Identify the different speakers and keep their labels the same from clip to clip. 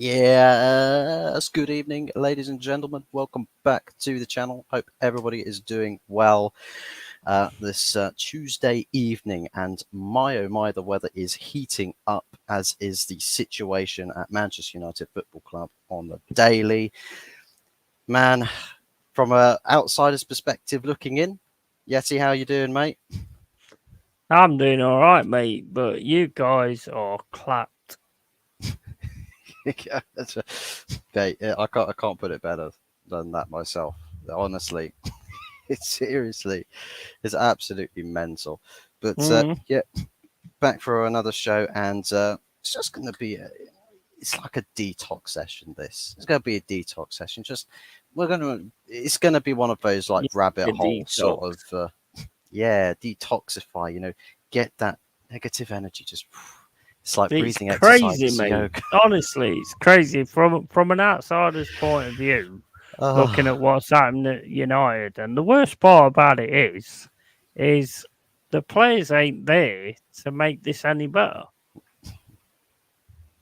Speaker 1: Yes, good evening, ladies and gentlemen. Welcome back to the channel. Hope everybody is doing well this Tuesday evening. And my oh my, the weather is heating up, as is the situation at Manchester United Football Club on the daily. Man, from a outsider's perspective looking in, Yeti, how you doing, mate?
Speaker 2: I'm doing all right, mate, but you guys are clapped.
Speaker 1: Mate, I can't put it better than that myself. Honestly, it's absolutely mental. But
Speaker 2: Mm,
Speaker 1: yeah, back for another show, and it's just going to be it's like a detox session. This it's going to be a detox session. It's going to be one of those like
Speaker 2: yeah,
Speaker 1: rabbit
Speaker 2: the
Speaker 1: hole sort of
Speaker 2: detox.
Speaker 1: detoxify. Get that negative energy. Just it's like
Speaker 2: It's
Speaker 1: breathing
Speaker 2: crazy,
Speaker 1: exercises,
Speaker 2: mate.
Speaker 1: yoga.
Speaker 2: Honestly, it's crazy from an outsider's point of view. Looking
Speaker 1: Oh,
Speaker 2: at what's happened at United, and the worst part about it is the players ain't there to make this any better.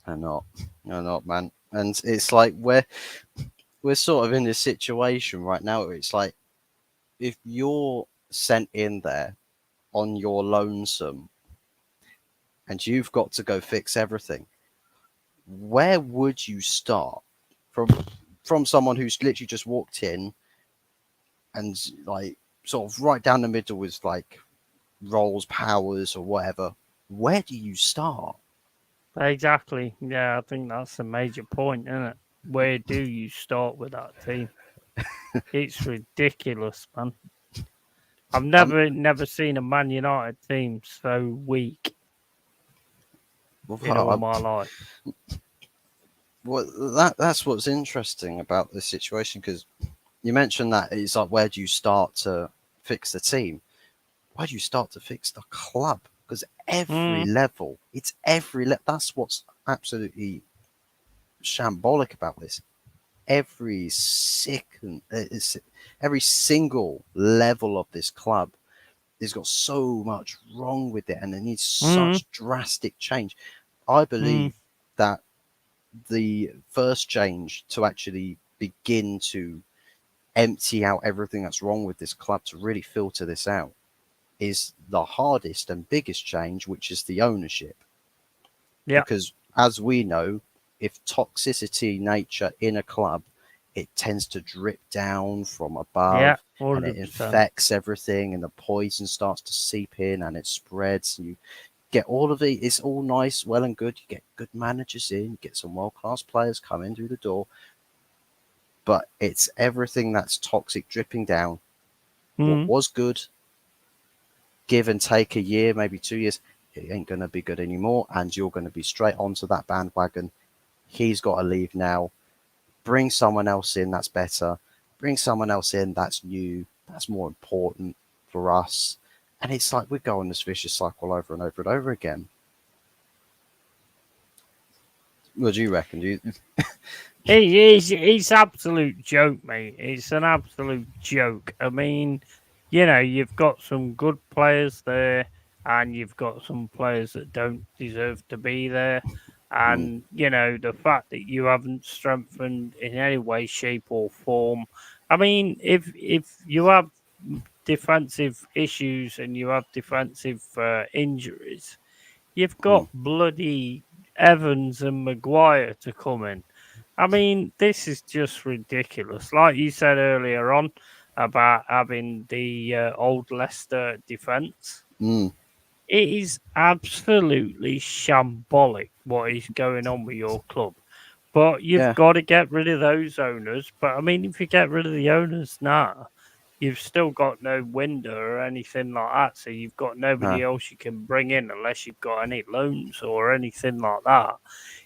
Speaker 1: they're not, they're not, man. And it's like we're sort of in this situation right now where it's like if you're sent in there on your lonesome and you've got to go fix everything, where would you start from someone who's literally just walked in and like sort of right down the middle with like roles, powers, or whatever? Where do you start?
Speaker 2: Exactly. Yeah, I think that's a major point, isn't it? Where do you start with that team? It's ridiculous, man. I've
Speaker 1: Um,
Speaker 2: never seen a Man United team so weak in all
Speaker 1: well,
Speaker 2: my life.
Speaker 1: that's what's interesting about this situation because you mentioned that it's like where do you start to fix the team? Why do you start to fix the club? Because every
Speaker 2: Mm,
Speaker 1: level, it's every that's what's absolutely shambolic about this. Every second, every single level of this club has got so much wrong with it, and it needs
Speaker 2: mm,
Speaker 1: such drastic change. I
Speaker 2: mm,
Speaker 1: believe that the first change to actually begin to empty out everything that's wrong with this club to really filter this out is the hardest and biggest change, which is the ownership.
Speaker 2: yeah,
Speaker 1: Because as we know, if toxicity nature in a club, it tends to drip down from
Speaker 2: yeah,
Speaker 1: above and it
Speaker 2: 100%.
Speaker 1: infects everything and the poison starts to seep in and it spreads and you get all of it. It's all nice, well and good. You get good managers in, you get some world class players coming through the door, but it's everything that's toxic dripping down. What
Speaker 2: Mm,
Speaker 1: was good, give and take a year, maybe 2 years, it ain't going to be good anymore. And you're going to be straight onto that bandwagon. He's got to leave now. Bring someone else in that's better. Bring someone else in that's new, that's more important for us. And it's like we go on this vicious cycle over and over and over again. What do you reckon? Do you?
Speaker 2: it's absolute joke, mate. It's an absolute joke. I mean, you've got some good players there, and you've got some players that don't deserve to be there.
Speaker 1: Mm,
Speaker 2: And the fact that you haven't strengthened in any way, shape, or form. I mean, if you have defensive issues and you have defensive injuries, you've got
Speaker 1: mm,
Speaker 2: bloody Evans and Maguire to come in. I mean, this is just ridiculous. Like you said earlier on about having the old Leicester defence,
Speaker 1: mm.
Speaker 2: it is absolutely shambolic what is going on with your club. But you've
Speaker 1: Yeah.
Speaker 2: got to get rid of those owners. But I mean, if you get rid of the owners now, you've still got no window or anything like that. So you've got nobody
Speaker 1: No.
Speaker 2: else you can bring in unless you've got any loans or anything like that.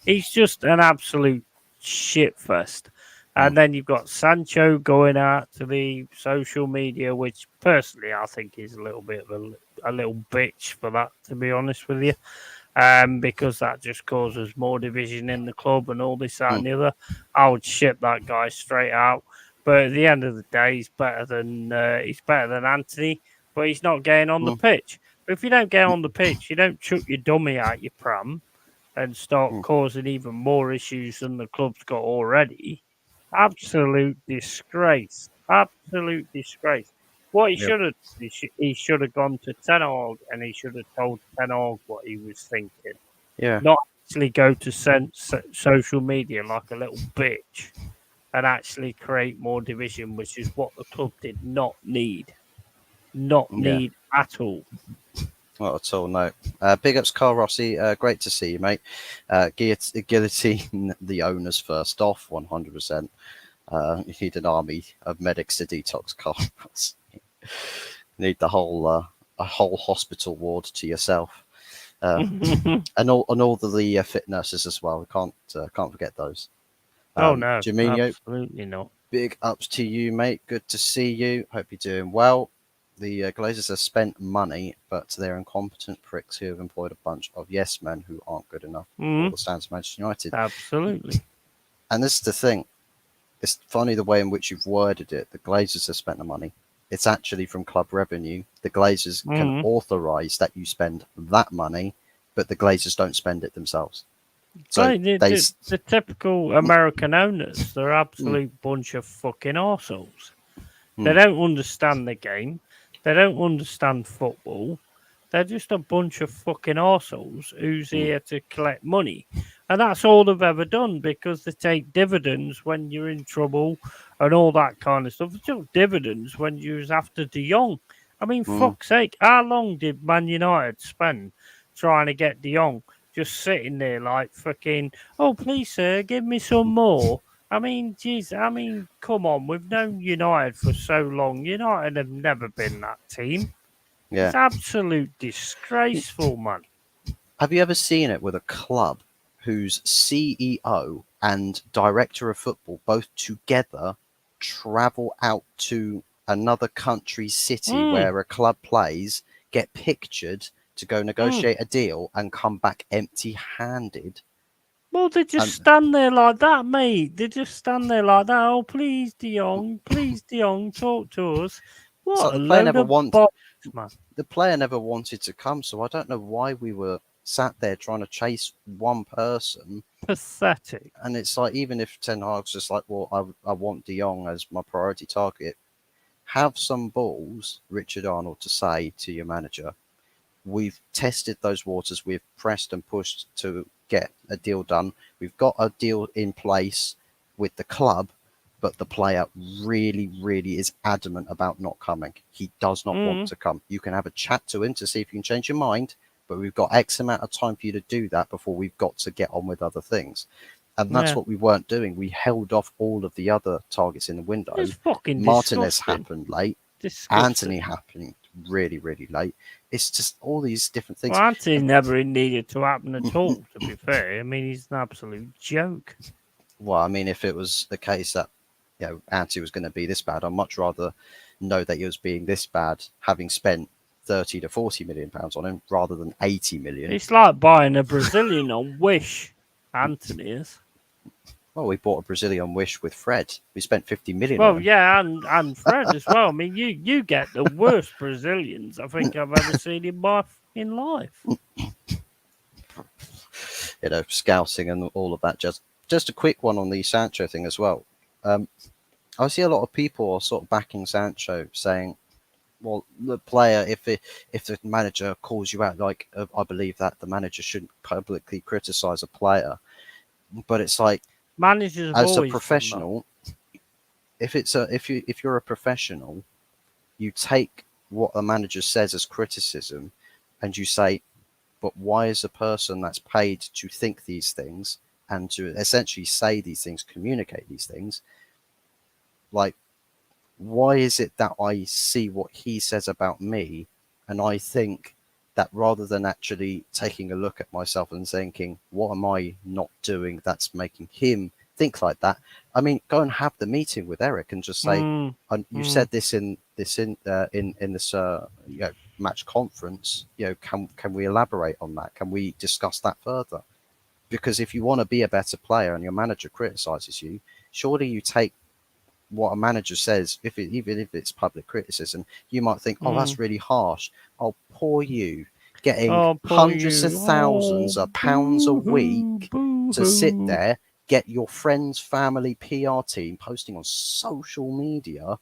Speaker 2: It's just an absolute shit fest.
Speaker 1: Mm,
Speaker 2: And then you've got Sancho going out to the social media, which personally I think is a little bit of a little bitch for that, to be honest with you, because that just causes more division in the club and all this, that,
Speaker 1: mm,
Speaker 2: and the other. I would ship that guy straight out. But at the end of the day, he's better than Anthony, but he's not getting on the
Speaker 1: mm.
Speaker 2: pitch. But if you don't get on the pitch, you don't chuck your dummy out your pram. and start
Speaker 1: Mm.
Speaker 2: causing even more issues than the club's got already. Absolute disgrace. Absolute disgrace. What he
Speaker 1: Yep.
Speaker 2: should have, he should have gone to Ten Hag and he should have told Ten Hag what he was thinking.
Speaker 1: Yeah.
Speaker 2: Not actually go to social media like a little bitch and actually create more division, which is what the club did not need. Not
Speaker 1: Yeah.
Speaker 2: need at all.
Speaker 1: Not at all, no. Big ups, Carl Rossi. Great to see you, mate. Guillotine the owners first off, 100%. You need an army of medics to detox Carl Rossi. You need the whole a whole hospital ward to yourself, and all the fit nurses as well. Can't forget those.
Speaker 2: Oh no,
Speaker 1: Jaminho,
Speaker 2: absolutely not.
Speaker 1: big ups to you, mate. Good to see you. Hope you're doing well. The Glazers have spent money, but they're incompetent pricks who have employed a bunch of yes men who aren't good enough for the standards of Manchester United.
Speaker 2: Absolutely.
Speaker 1: And this is the thing. It's funny the way in which you've worded it. The Glazers have spent the money. It's actually from club revenue. The Glazers can authorise that you spend that money, but the Glazers don't spend it themselves. So
Speaker 2: Right,
Speaker 1: they,
Speaker 2: the typical American owners, they're absolute bunch of fucking arseholes. They don't understand the game. They don't understand football. They're just a bunch of fucking arseholes who's here to collect money. And that's all they've ever done because they take dividends when you're in trouble and all that kind of stuff. They took dividends when you was after De Jong. I mean, fuck's sake, how long did Man United spend trying to get De Jong? Just sitting there like fucking, oh, please, sir, give me some more. I mean, geez, I mean, come on. We've known United for so long. United have never been that team.
Speaker 1: yeah.
Speaker 2: It's absolute disgraceful, man.
Speaker 1: Have you ever seen it with a club whose CEO and director of football both together travel out to another country's city
Speaker 2: Mm,
Speaker 1: where a club plays, get pictured to go
Speaker 2: mm.
Speaker 1: negotiate a deal, and come back empty-handed?
Speaker 2: Well, they just
Speaker 1: And
Speaker 2: stand there like that, mate. They just stand there like that. Oh, please, De Jong. Please, De Jong, talk to us.
Speaker 1: it's
Speaker 2: What
Speaker 1: like
Speaker 2: a load of bollocks, man.
Speaker 1: the player never wanted to come, so I don't know why we were sat there trying to chase one person.
Speaker 2: Pathetic.
Speaker 1: And it's like, even if Ten Hag's just like, well, I want De Jong as my priority target, have some balls, Richard Arnold, to say to your manager, we've tested those waters, we've pressed and pushed to get a deal done, we've got a deal in place with the club, but the player really, really is adamant about not coming. He does not want
Speaker 2: Mm,
Speaker 1: to come. You can have a chat to him to see if you can change your mind, but we've got X amount of time for you to do that before we've got to get on with other things. And that's
Speaker 2: yeah.
Speaker 1: what we weren't doing. We held off all of the other targets in the window.
Speaker 2: It's fucking
Speaker 1: Martinez
Speaker 2: disgusting.
Speaker 1: happened late.
Speaker 2: Disgusting.
Speaker 1: Anthony happened really, really late. It's just all these different
Speaker 2: Well,
Speaker 1: things.
Speaker 2: Anthony never needed to happen at all, to be fair. I mean, he's an absolute joke.
Speaker 1: Well, I mean, if it was the case that Anthony was going to be this bad, I'd much rather know that he was being this bad, having spent 30 to 40 million pounds on him rather than 80 million.
Speaker 2: It's like buying a Brazilian on Wish. Anthony is.
Speaker 1: Well, we bought a Brazilian Wish with Fred. We spent 50 million on
Speaker 2: Well,
Speaker 1: him.
Speaker 2: yeah, and Fred as well. I mean, you get the worst Brazilians I think I've ever seen in my fucking life.
Speaker 1: Scouting and all of that. Just a quick one on the Sancho thing as well. I see a lot of people are sort of backing Sancho, saying, well, the player, if the manager calls you out, like I believe that the manager shouldn't publicly criticize a player, but it's like,
Speaker 2: Managers have
Speaker 1: as a
Speaker 2: always done that.
Speaker 1: professional, if you're a professional, you take what a manager says as criticism, and you say, but why is a person that's paid to think these things and to essentially say these things, communicate these things, like, why is it that I see what he says about me and I think that rather than actually taking a look at myself and thinking, what am I not doing that's making him think like that? I mean, go and have the meeting with Eric and just say,
Speaker 2: Mm,
Speaker 1: you
Speaker 2: mm.
Speaker 1: said this in this match conference. Can we elaborate on that? Can we discuss that further? Because if you want to be a better player and your manager criticizes you, surely you take what a manager says, even if it's public criticism, you might think, oh,
Speaker 2: Mm.
Speaker 1: that's really harsh. Oh, poor you. getting
Speaker 2: Oh, poor
Speaker 1: hundreds of
Speaker 2: you. Oh,
Speaker 1: thousands of pounds a
Speaker 2: boo
Speaker 1: week
Speaker 2: hoo, boo
Speaker 1: to sit
Speaker 2: hoo.
Speaker 1: there, get your friends, family, PR team posting on social media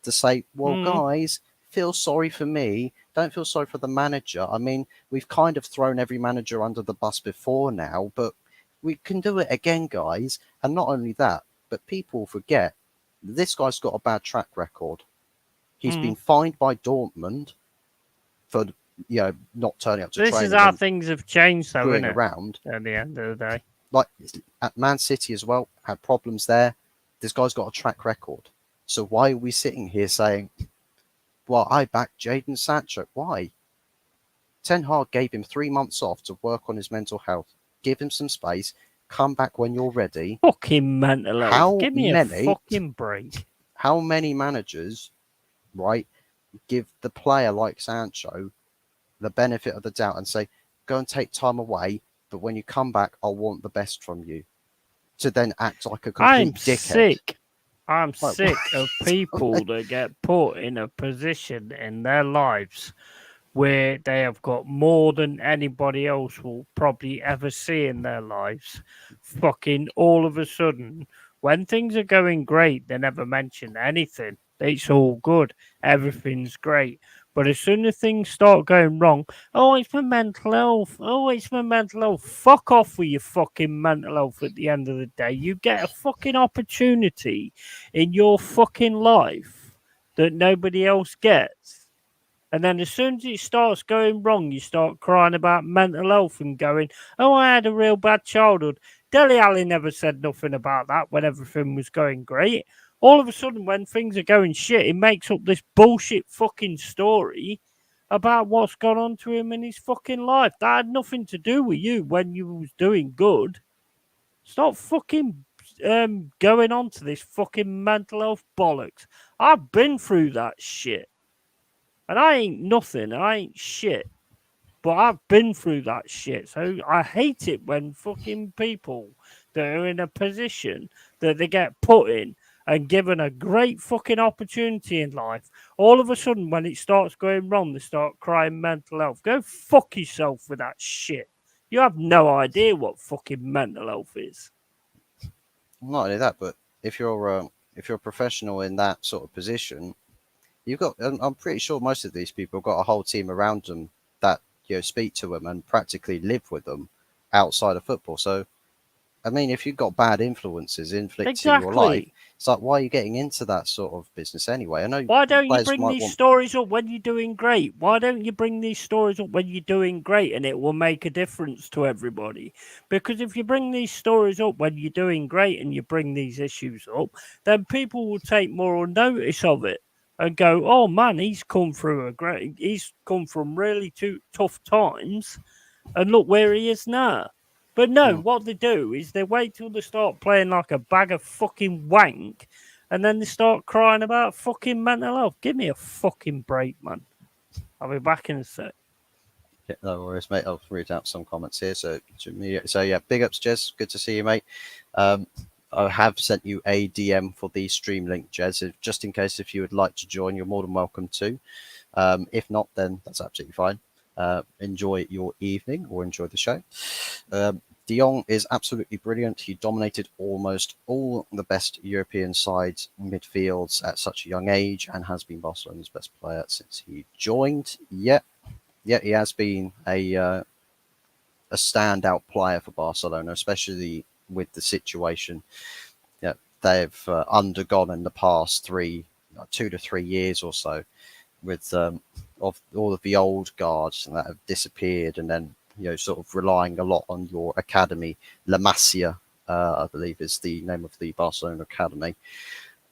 Speaker 1: to say, well,
Speaker 2: Mm.
Speaker 1: guys, feel sorry for me. Don't feel sorry for the manager. I mean, we've kind of thrown every manager under the bus before now, but we can do it again, guys. And not only that, but people forget this guy's got a bad track record. He's been
Speaker 2: Mm.
Speaker 1: fined by Dortmund for not turning up to
Speaker 2: This is
Speaker 1: training
Speaker 2: how
Speaker 1: and
Speaker 2: things have changed, though,
Speaker 1: screwing
Speaker 2: isn't it?
Speaker 1: around.
Speaker 2: At the end of the day.
Speaker 1: Like at Man City as well, had problems there. This guy's got a track record. So why are we sitting here saying, well, I back Jadon Sancho? Why? Ten Hag gave him 3 months off to work on his mental health. Give him some space. Come back when you're ready.
Speaker 2: Fucking mental health.
Speaker 1: How
Speaker 2: Give me a
Speaker 1: many?
Speaker 2: fucking break.
Speaker 1: How many managers, right, give the player like Sancho the benefit of the doubt and say, go and take time away, but when you come back, I'll want the best from you. To then act like a complete
Speaker 2: I'm
Speaker 1: dickhead.
Speaker 2: sick. I'm
Speaker 1: Like,
Speaker 2: sick of people that get put in a position in their lives where they have got more than anybody else will probably ever see in their lives. Fucking all of a sudden, when things are going great, they never mention anything. It's all good. Everything's great. But as soon as things start going wrong, oh, it's my mental health. Oh, it's my mental health. Fuck off with your fucking mental health at the end of the day. You get a fucking opportunity in your fucking life that nobody else gets. And then as soon as it starts going wrong, you start crying about mental health and going, oh, I had a real bad childhood. Dele Alli never said nothing about that when everything was going great. All of a sudden, when things are going shit, he makes up this bullshit fucking story about what's gone on to him in his fucking life. That had nothing to do with you when you was doing good. Stop fucking going on to this fucking mental health bollocks. I've been through that shit. And I ain't nothing, I ain't shit. But I've been through that shit. So I hate it when fucking people that are in a position that they get put in and given a great fucking opportunity in life, all of a sudden when it starts going wrong, they start crying mental health. Go fuck yourself with that shit. You have no idea what fucking mental health is.
Speaker 1: not only that, but if you're a professional in that sort of position, you've got. I'm pretty sure most of these people have got a whole team around them that speak to them and practically live with them outside of football. So I mean, if you've got bad influences inflicting your life,
Speaker 2: Exactly.
Speaker 1: it's like, why are you getting into that sort of business anyway? I know
Speaker 2: Why don't you
Speaker 1: players
Speaker 2: bring
Speaker 1: might
Speaker 2: these
Speaker 1: want.
Speaker 2: stories up when you're doing great? Why don't you bring these stories up when you're doing great and it will make a difference to everybody? Because if you bring these stories up when you're doing great and you bring these issues up, then people will take more notice of it and go, oh man, he's come from really tough times and look where he is now. But no,
Speaker 1: Hmm.
Speaker 2: what they do is they wait till they start playing like a bag of fucking wank and then they start crying about fucking mental health. Give me a fucking break, man. I'll be back in a sec.
Speaker 1: Yeah, no worries, mate. I'll read out some comments here. So yeah, big ups, Jez. Good to see you, mate. Um, I have sent you a DM for the stream link, Jez. Just in case if you would like to join, you're more than welcome to. If not, then that's absolutely fine. Enjoy your evening or enjoy the show. De Jong is absolutely brilliant. He dominated almost all the best European sides midfields at such a young age and has been Barcelona's best player since he joined. Yeah, he has been a standout player for Barcelona, especially with the situation that they've undergone in the past 2 to 3 years or so, with of all of the old guards that have disappeared, and then sort of relying a lot on your academy. La Masia, I believe, is the name of the Barcelona academy,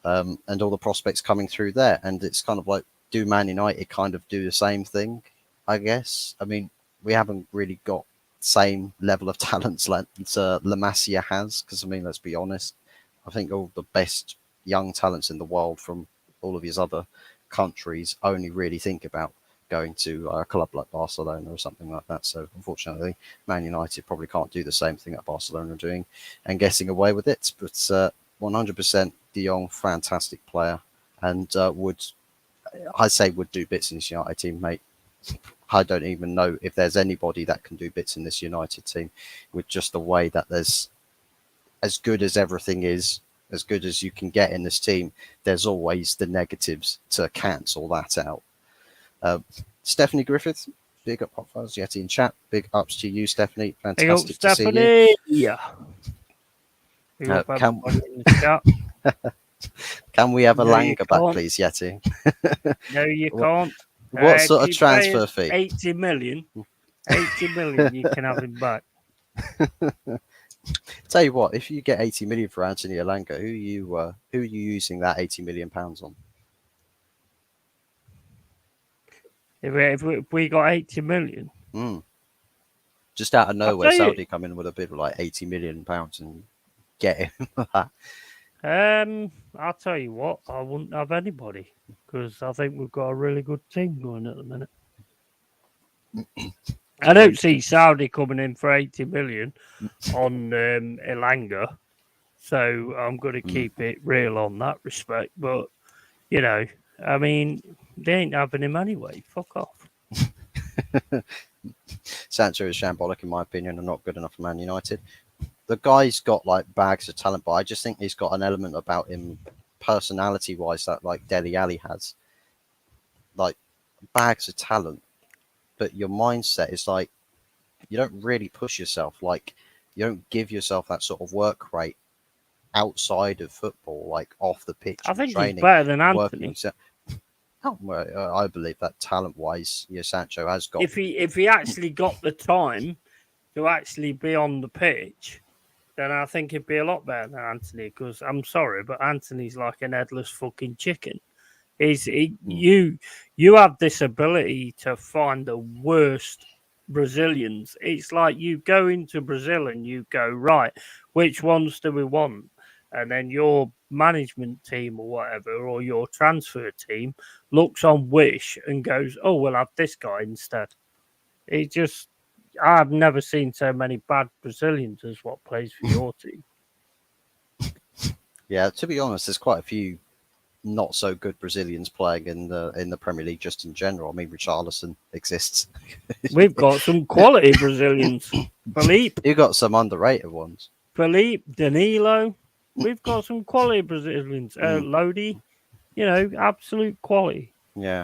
Speaker 1: and all the prospects coming through there. And it's kind of like, do Man United kind of do the same thing? I guess. I mean, we haven't really got same level of talents like La Masia has, because I mean, let's be honest. I think all the best young talents in the world from all of his other countries only really think about going to a club like Barcelona or something like that. So unfortunately, Man United probably can't do the same thing that Barcelona are doing and getting away with it. But 100% De Jong, fantastic player, and would do bits in this United team, mate. I don't even know if there's anybody that can do bits in this United team, with just the way that there's, as good as everything is, as good as you can get in this team, there's always the negatives to cancel that out. Stephanie Griffith, big up Hot Fuzz Yeti in chat. Big ups to you, Stephanie.
Speaker 2: Big up,
Speaker 1: Fantastic to see you.
Speaker 2: Stephanie. Yeah. Big up
Speaker 1: Can
Speaker 2: everybody in the chat.
Speaker 1: we have a
Speaker 2: No, you
Speaker 1: Langer back,
Speaker 2: can't.
Speaker 1: please, Yeti?
Speaker 2: No, you
Speaker 1: What-
Speaker 2: can't.
Speaker 1: What
Speaker 2: If
Speaker 1: sort of
Speaker 2: you pay
Speaker 1: transfer
Speaker 2: us
Speaker 1: fee?
Speaker 2: 80 million, 80 million, you can have him back.
Speaker 1: Tell you what, if you get 80 million for Anthony Elanga, who are you using that 80 million pounds on?
Speaker 2: If we got 80 million,
Speaker 1: Just out of nowhere,
Speaker 2: tell you-
Speaker 1: Saudi come in with a bid of like 80 million pounds and get him that.
Speaker 2: I'll tell you what, I wouldn't have anybody because I think we've got a really good team going at the minute. I don't see Saudi coming in for 80 million on Elanga, so I'm going to keep it real on that respect. But, you know, I mean, they ain't having him anyway. Fuck off.
Speaker 1: Sancho is shambolic, in my opinion, and not good enough for Man United. The guy's got like bags of talent, but I just think he's got an element about him, personality-wise, that like Dele Alli has. Like bags of talent, but your mindset is like you don't really push yourself. Like you don't give yourself that sort of work rate outside of football, like off the pitch.
Speaker 2: I think
Speaker 1: training,
Speaker 2: he's better than
Speaker 1: working
Speaker 2: Anthony.
Speaker 1: Oh, well, I believe that talent-wise, Sancho has got.
Speaker 2: If he actually got the time to actually be on the pitch, then I think he'd be a lot better than Anthony. Because I'm sorry, but Anthony's like an headless fucking chicken. You have this ability to find the worst Brazilians. It's like you go into Brazil and you go, right, which ones do we want? And then your management team or whatever, or your transfer team looks on Wish and goes, oh, we'll have this guy instead. It just, I've never seen so many bad Brazilians as what plays for your team.
Speaker 1: Yeah, to be honest, there's quite a few not so good Brazilians playing in the Premier League just in general. I mean, Richarlison exists.
Speaker 2: We've got some quality Brazilians. Felipe,
Speaker 1: You got some underrated ones.
Speaker 2: Danilo. We've got some quality Brazilians. Lodi, absolute quality.
Speaker 1: Yeah.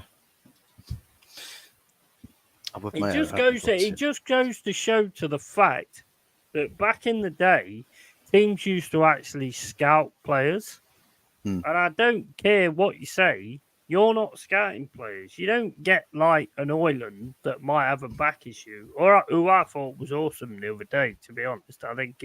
Speaker 2: It just goes to show to the fact that back in the day, teams used to actually scout players. And I don't care what you say, you're not scouting players. You don't get like an Oyland that might have a back issue, or who I thought was awesome the other day, to be honest. I think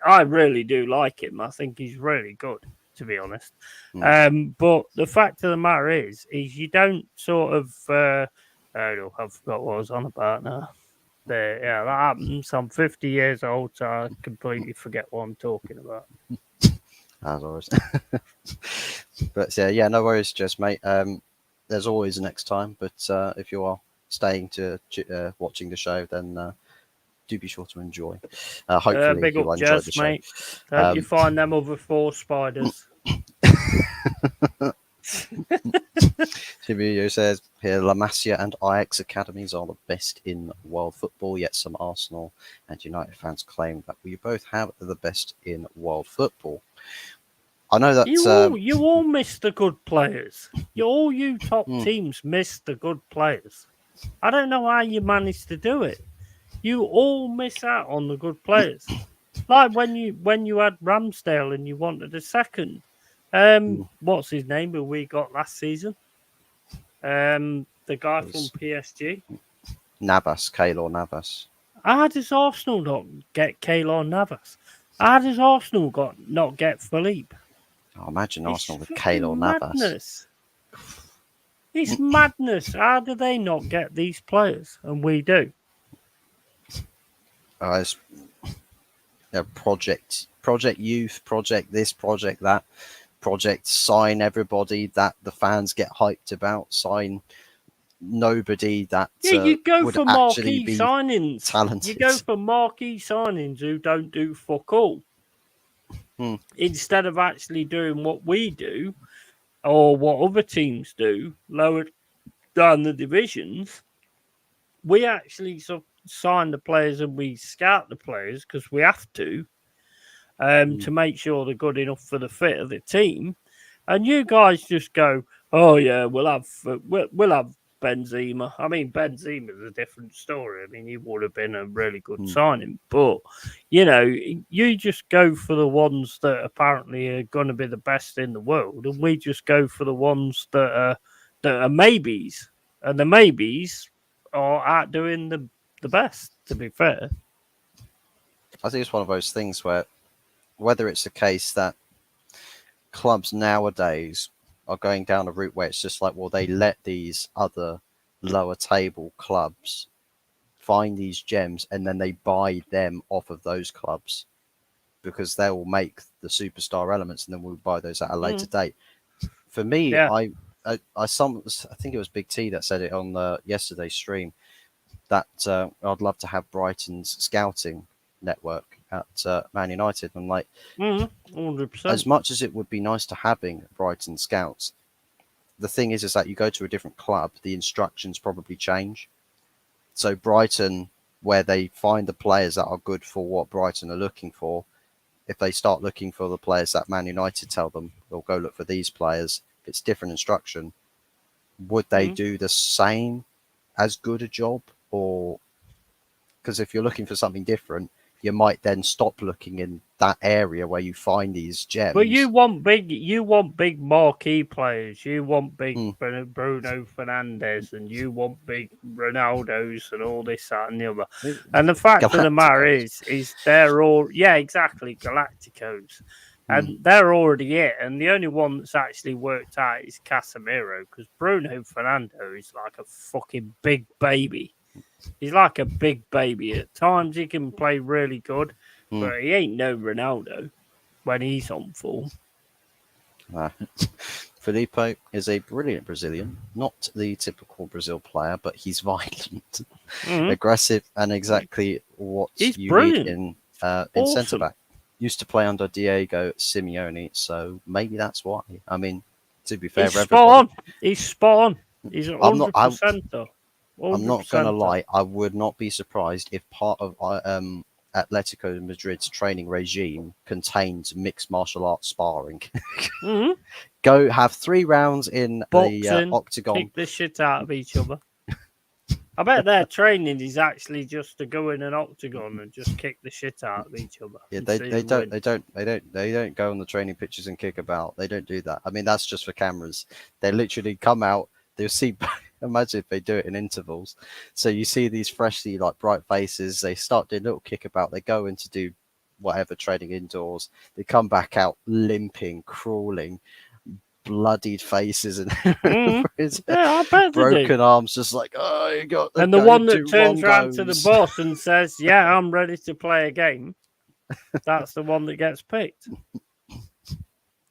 Speaker 2: I really do like him. I think he's really good, to be honest. But the fact of the matter is you don't sort of... I forgot what I was on about now. That happens. I'm 50 years old, so I completely forget what I'm talking about.
Speaker 1: As always. But yeah, no worries, Jess, mate. There's always a next time, but if you are staying to watching the show, then do be sure to enjoy. Hopefully
Speaker 2: big
Speaker 1: you'll
Speaker 2: up,
Speaker 1: enjoy
Speaker 2: Jess,
Speaker 1: the show.
Speaker 2: mate. Hope you find them other 4 spiders.
Speaker 1: Tibio says here, La Masia and Ajax academies are the best in world football, yet some Arsenal and United fans claim that we both have the best in world football. I know that
Speaker 2: you all miss the good players. You top teams miss the good players. I don't know how you managed to do it. You all miss out on the good players. Like when you had Ramsdale and you wanted a second. What's his name who we got last season? The guy from PSG.
Speaker 1: Keylor Navas.
Speaker 2: How does Arsenal not get Keylor Navas? How does Arsenal not get Philippe?
Speaker 1: Oh, imagine Arsenal with Keylor Navas.
Speaker 2: It's madness. How do they not get these players? And we do.
Speaker 1: It's project youth, project this, project that, project sign everybody that the fans get hyped about, sign nobody that
Speaker 2: you go
Speaker 1: would
Speaker 2: for
Speaker 1: actually
Speaker 2: marquee
Speaker 1: be
Speaker 2: signings.
Speaker 1: talented.
Speaker 2: You go for marquee signings who don't do fuck all. Instead of actually doing what we do, or what other teams do, lower down the divisions, we actually sign the players and we scout the players because we have to make sure they're good enough for the fit of the team. And you guys just go, oh yeah, we'll have Benzema. I mean, Benzema's a different story. I mean, he would have been a really good signing, but you just go for the ones that apparently are going to be the best in the world, and we just go for the ones that are maybes, and the maybes are outdoing the best. To be fair,
Speaker 1: I think it's one of those things where, whether it's the case that clubs nowadays are going down a route where it's just like, well, they let these other lower table clubs find these gems and then they buy them off of those clubs because they will make the superstar elements and then we'll buy those at a later date. For me,
Speaker 2: yeah.
Speaker 1: I think it was Big T that said it on the yesterday's stream that I'd love to have Brighton's scouting network at Man United. I'm like,
Speaker 2: 100%.
Speaker 1: as much as it would be nice to having Brighton scouts, the thing is that you go to a different club, the instructions probably change. So Brighton, where they find the players that are good for what Brighton are looking for, if they start looking for the players that Man United tell them, they'll go look for these players. If it's different instruction, would they do the same as good a job? Or because if you're looking for something different, you might then stop looking in that area where you find these gems.
Speaker 2: But you want big marquee players. You want big Bruno Fernandes, and you want big Ronaldos, and all this, that, and the other. And the fact of the matter is they're all exactly Galacticos, and they're already it. And the only one that's actually worked out is Casemiro, because Bruno Fernando is like a fucking big baby. He's like a big baby. At times he can play really good, but he ain't no Ronaldo when he's on form.
Speaker 1: Felipe is a brilliant Brazilian, not the typical Brazil player, but he's violent, aggressive, and exactly what you need in centre back. Used to play under Diego Simeone, so maybe that's why. I mean, to be fair,
Speaker 2: he's spot on. He's spot on. He's 100%.
Speaker 1: I'm not going to lie. I would not be surprised if part of Atletico Madrid's training regime contains mixed martial arts sparring. Go have 3 rounds in the octagon.
Speaker 2: Kick the shit out of each other. I bet their training is actually just to go in an octagon and just kick the shit out of each other.
Speaker 1: Yeah, they don't go on the training pitches and kick about. They don't do that. I mean, that's just for cameras. They literally come out. They'll see. Imagine if they do it in intervals. So you see these freshly bright faces. They start doing a little kickabout. They go in to do whatever training indoors. They come back out limping, crawling, bloodied faces and
Speaker 2: I bet
Speaker 1: broken arms, just like, oh, you got.
Speaker 2: And the one that turns around to the boss and says, "Yeah, I'm ready to play a game," that's the one that gets picked.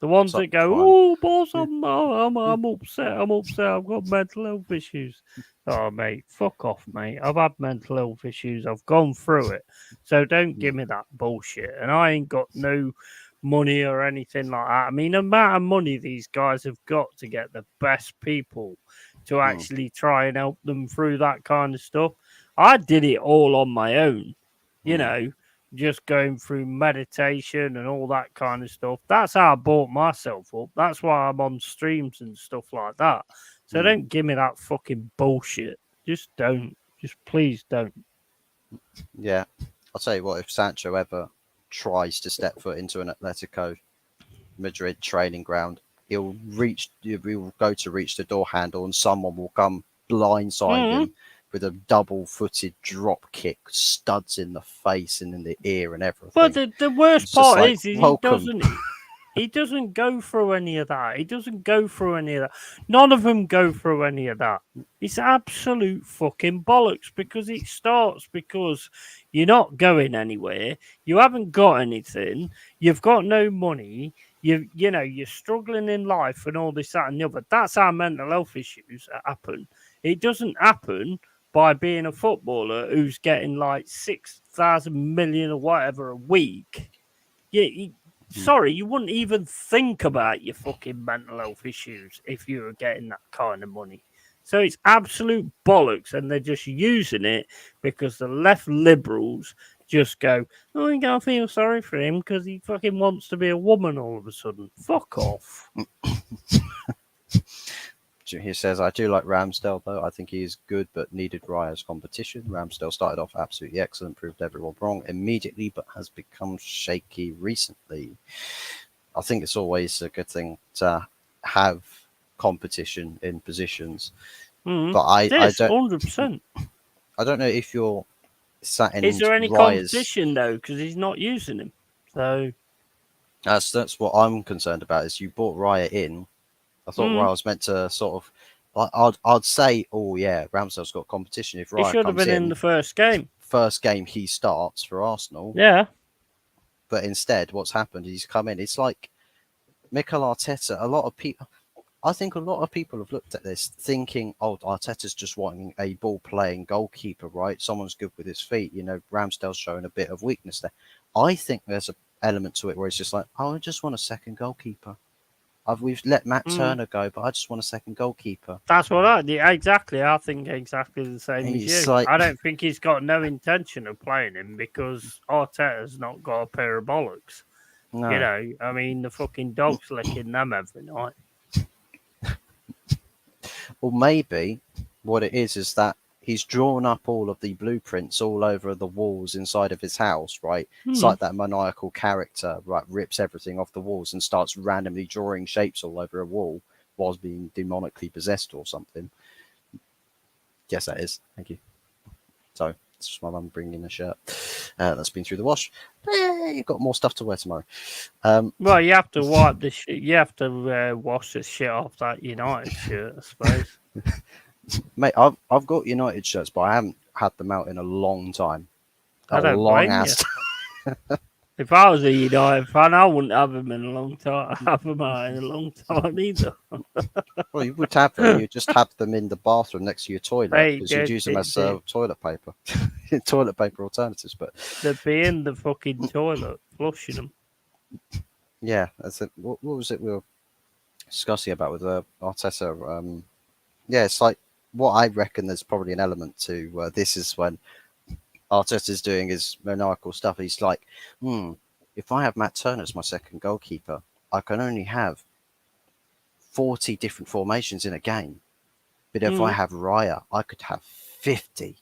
Speaker 2: The ones that go, "Oh, boss, I'm upset. I've got mental health issues." Oh, mate, fuck off, mate. I've had mental health issues. I've gone through it. So don't give me that bullshit. And I ain't got no money or anything like that. I mean, the amount of money these guys have got to get the best people to actually try and help them through that kind of stuff. I did it all on my own, just going through meditation and all that kind of stuff. That's how I brought myself up. That's why I'm on streams and stuff like that. So don't give me that fucking bullshit. Just don't. Just please don't.
Speaker 1: Yeah. I'll tell you what, if Sancho ever tries to step foot into an Atletico Madrid training ground, he'll go to reach the door handle and someone will come blindside him with a double-footed drop kick, studs in the face and in the ear and everything.
Speaker 2: But the worst part is he doesn't go through any of that. He doesn't go through any of that. None of them go through any of that. It's absolute fucking bollocks because it starts because you're not going anywhere. You haven't got anything. You've got no money. You're struggling in life and all this, that, and the other. That's how mental health issues happen. It doesn't happen by being a footballer who's getting like 6,000 million or whatever a week. Sorry, you wouldn't even think about your fucking mental health issues if you were getting that kind of money. So it's absolute bollocks, and they're just using it because the left liberals just go, oh, I can't feel sorry for him because he fucking wants to be a woman all of a sudden. Fuck off.
Speaker 1: He says, I do like Ramsdale, though. I think he is good, but needed Raya's competition. Ramsdale started off absolutely excellent, proved everyone wrong immediately, but has become shaky recently. I think it's always a good thing to have competition in positions. But I don't
Speaker 2: 100%.
Speaker 1: I don't know if you're sat in
Speaker 2: Is there any
Speaker 1: Raya's.
Speaker 2: competition though? Because he's not using him. So
Speaker 1: That's what I'm concerned about. Is you brought Raya in. I thought Raya was meant to sort of. I'd say, oh yeah, Ramsdale's got competition. If
Speaker 2: he
Speaker 1: Raya
Speaker 2: should have
Speaker 1: comes
Speaker 2: been in the first game.
Speaker 1: he starts for Arsenal.
Speaker 2: Yeah.
Speaker 1: But instead, what's happened? He's come in. It's like Mikel Arteta. I think a lot of people have looked at this thinking, oh, Arteta's just wanting a ball-playing goalkeeper, right? Someone's good with his feet. Ramsdale's showing a bit of weakness there. I think there's an element to it where he's just like, oh, I just want a second goalkeeper. We've let Matt Turner go, but I just want a second goalkeeper.
Speaker 2: That's what exactly. I think exactly the same as you. I don't think he's got no intention of playing him because Arteta's not got a pair of bollocks. No. I mean, the fucking dog's licking them every night.
Speaker 1: Well, maybe what it is that he's drawn up all of the blueprints all over the walls inside of his house, right? It's like that maniacal character, right? Rips everything off the walls and starts randomly drawing shapes all over a wall whilst being demonically possessed or something. Yes, that is. Thank you. So, it's just my mum bringing a shirt that's been through the wash. You've got more stuff to wear tomorrow.
Speaker 2: Well, you have to wipe the shit. You have to wash the shit off that United shirt, I suppose.
Speaker 1: Mate, I've got United shirts, but I haven't had them out in a long time.
Speaker 2: I don't blame you. If I was a United fan, I wouldn't have them in a long time. Have them out in a long time either.
Speaker 1: Well, you would have them. You just have them in the bathroom next to your toilet because you'd use them as toilet paper, toilet paper alternatives. But
Speaker 2: they'd be in the fucking toilet, flushing them.
Speaker 1: Yeah, that's it. What was it we were discussing about with Arteta? Yeah, it's like what I reckon. There's probably an element to this is when Arteta's doing his maniacal stuff. He's like, if I have Matt Turner as my second goalkeeper, I can only have 40 different formations in a game. But if I have Raya, I could have 50.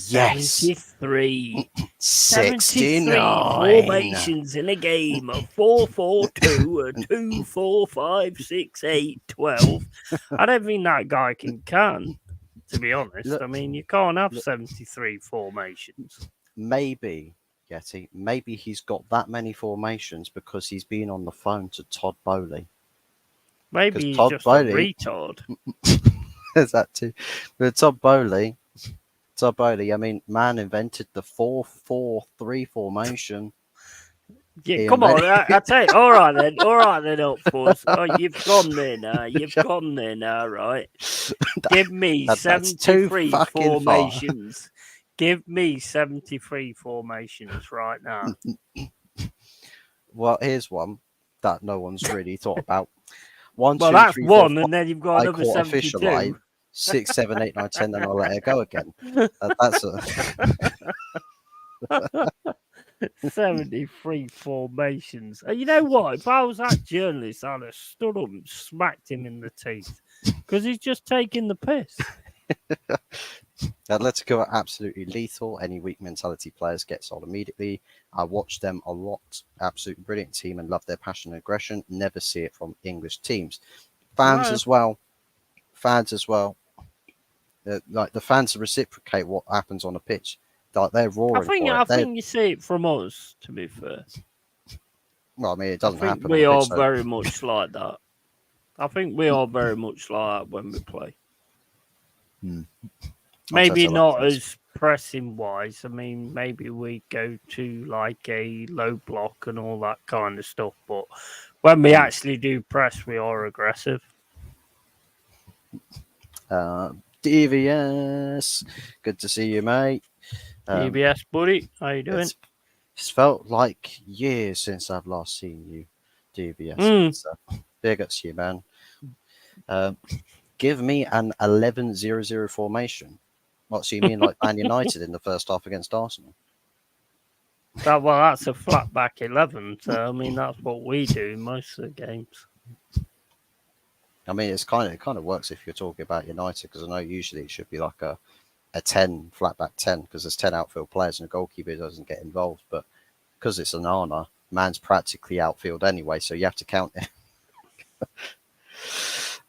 Speaker 1: Yes.
Speaker 2: 73.
Speaker 1: 69
Speaker 2: formations in a game of 4-4-2, 2-4-5-6-8, 12. I don't think that guy can. To be honest, look, I mean, you can't have 73 formations.
Speaker 1: Maybe, Yeti, maybe he's got that many formations because he's been on the phone to Todd Bowley.
Speaker 2: Maybe he's just a retard.
Speaker 1: Is that too? But Todd Bowley, I mean, man invented the 4-4-3 formation.
Speaker 2: Yeah, come on, I tell you, all right then, up fuzz. Oh, you've gone there now, right? Give me 73 formations. Give me 73 formations right now.
Speaker 1: Well, here's one that no one's really thought about.
Speaker 2: That's 3, 4, one, 5, and then you've got another 72.
Speaker 1: Live, 6, 7, 8, 9, 10, then I'll let it go again. That's a...
Speaker 2: 73 formations. And you know what? If I was that journalist, I'd have stood up and smacked him in the teeth because he's just taking the piss.
Speaker 1: Atletico are absolutely lethal. Any weak mentality players get sold immediately. I watch them a lot. Absolutely brilliant team and love their passion and aggression. Never see it from English teams. Fans as well. Like the fans reciprocate what happens on a pitch. Like they're roaring.
Speaker 2: I think you see it from us, to be fair.
Speaker 1: Well, I mean, it doesn't happen.
Speaker 2: We are very much like that. I think we are very much like that when we play. Maybe not as pressing wise. I mean, maybe we go to like a low block and all that kind of stuff. But when we actually do press, we are aggressive.
Speaker 1: DVS, good to see you, mate.
Speaker 2: DVS, buddy, how you doing?
Speaker 1: It's felt like years since I've last seen you, DVS. So, big ups to you, man. give me an 11-0-0 formation. What, so you mean like Man United in the first half against Arsenal?
Speaker 2: That's a flat back 11. So I mean, that's what we do in most of the games.
Speaker 1: I mean, it kind of works if you're talking about United, because I know usually it should be like a 10 flat back 10, because there's 10 outfield players and a goalkeeper doesn't get involved. But because it's an Onana, man's practically outfield anyway, so you have to count it.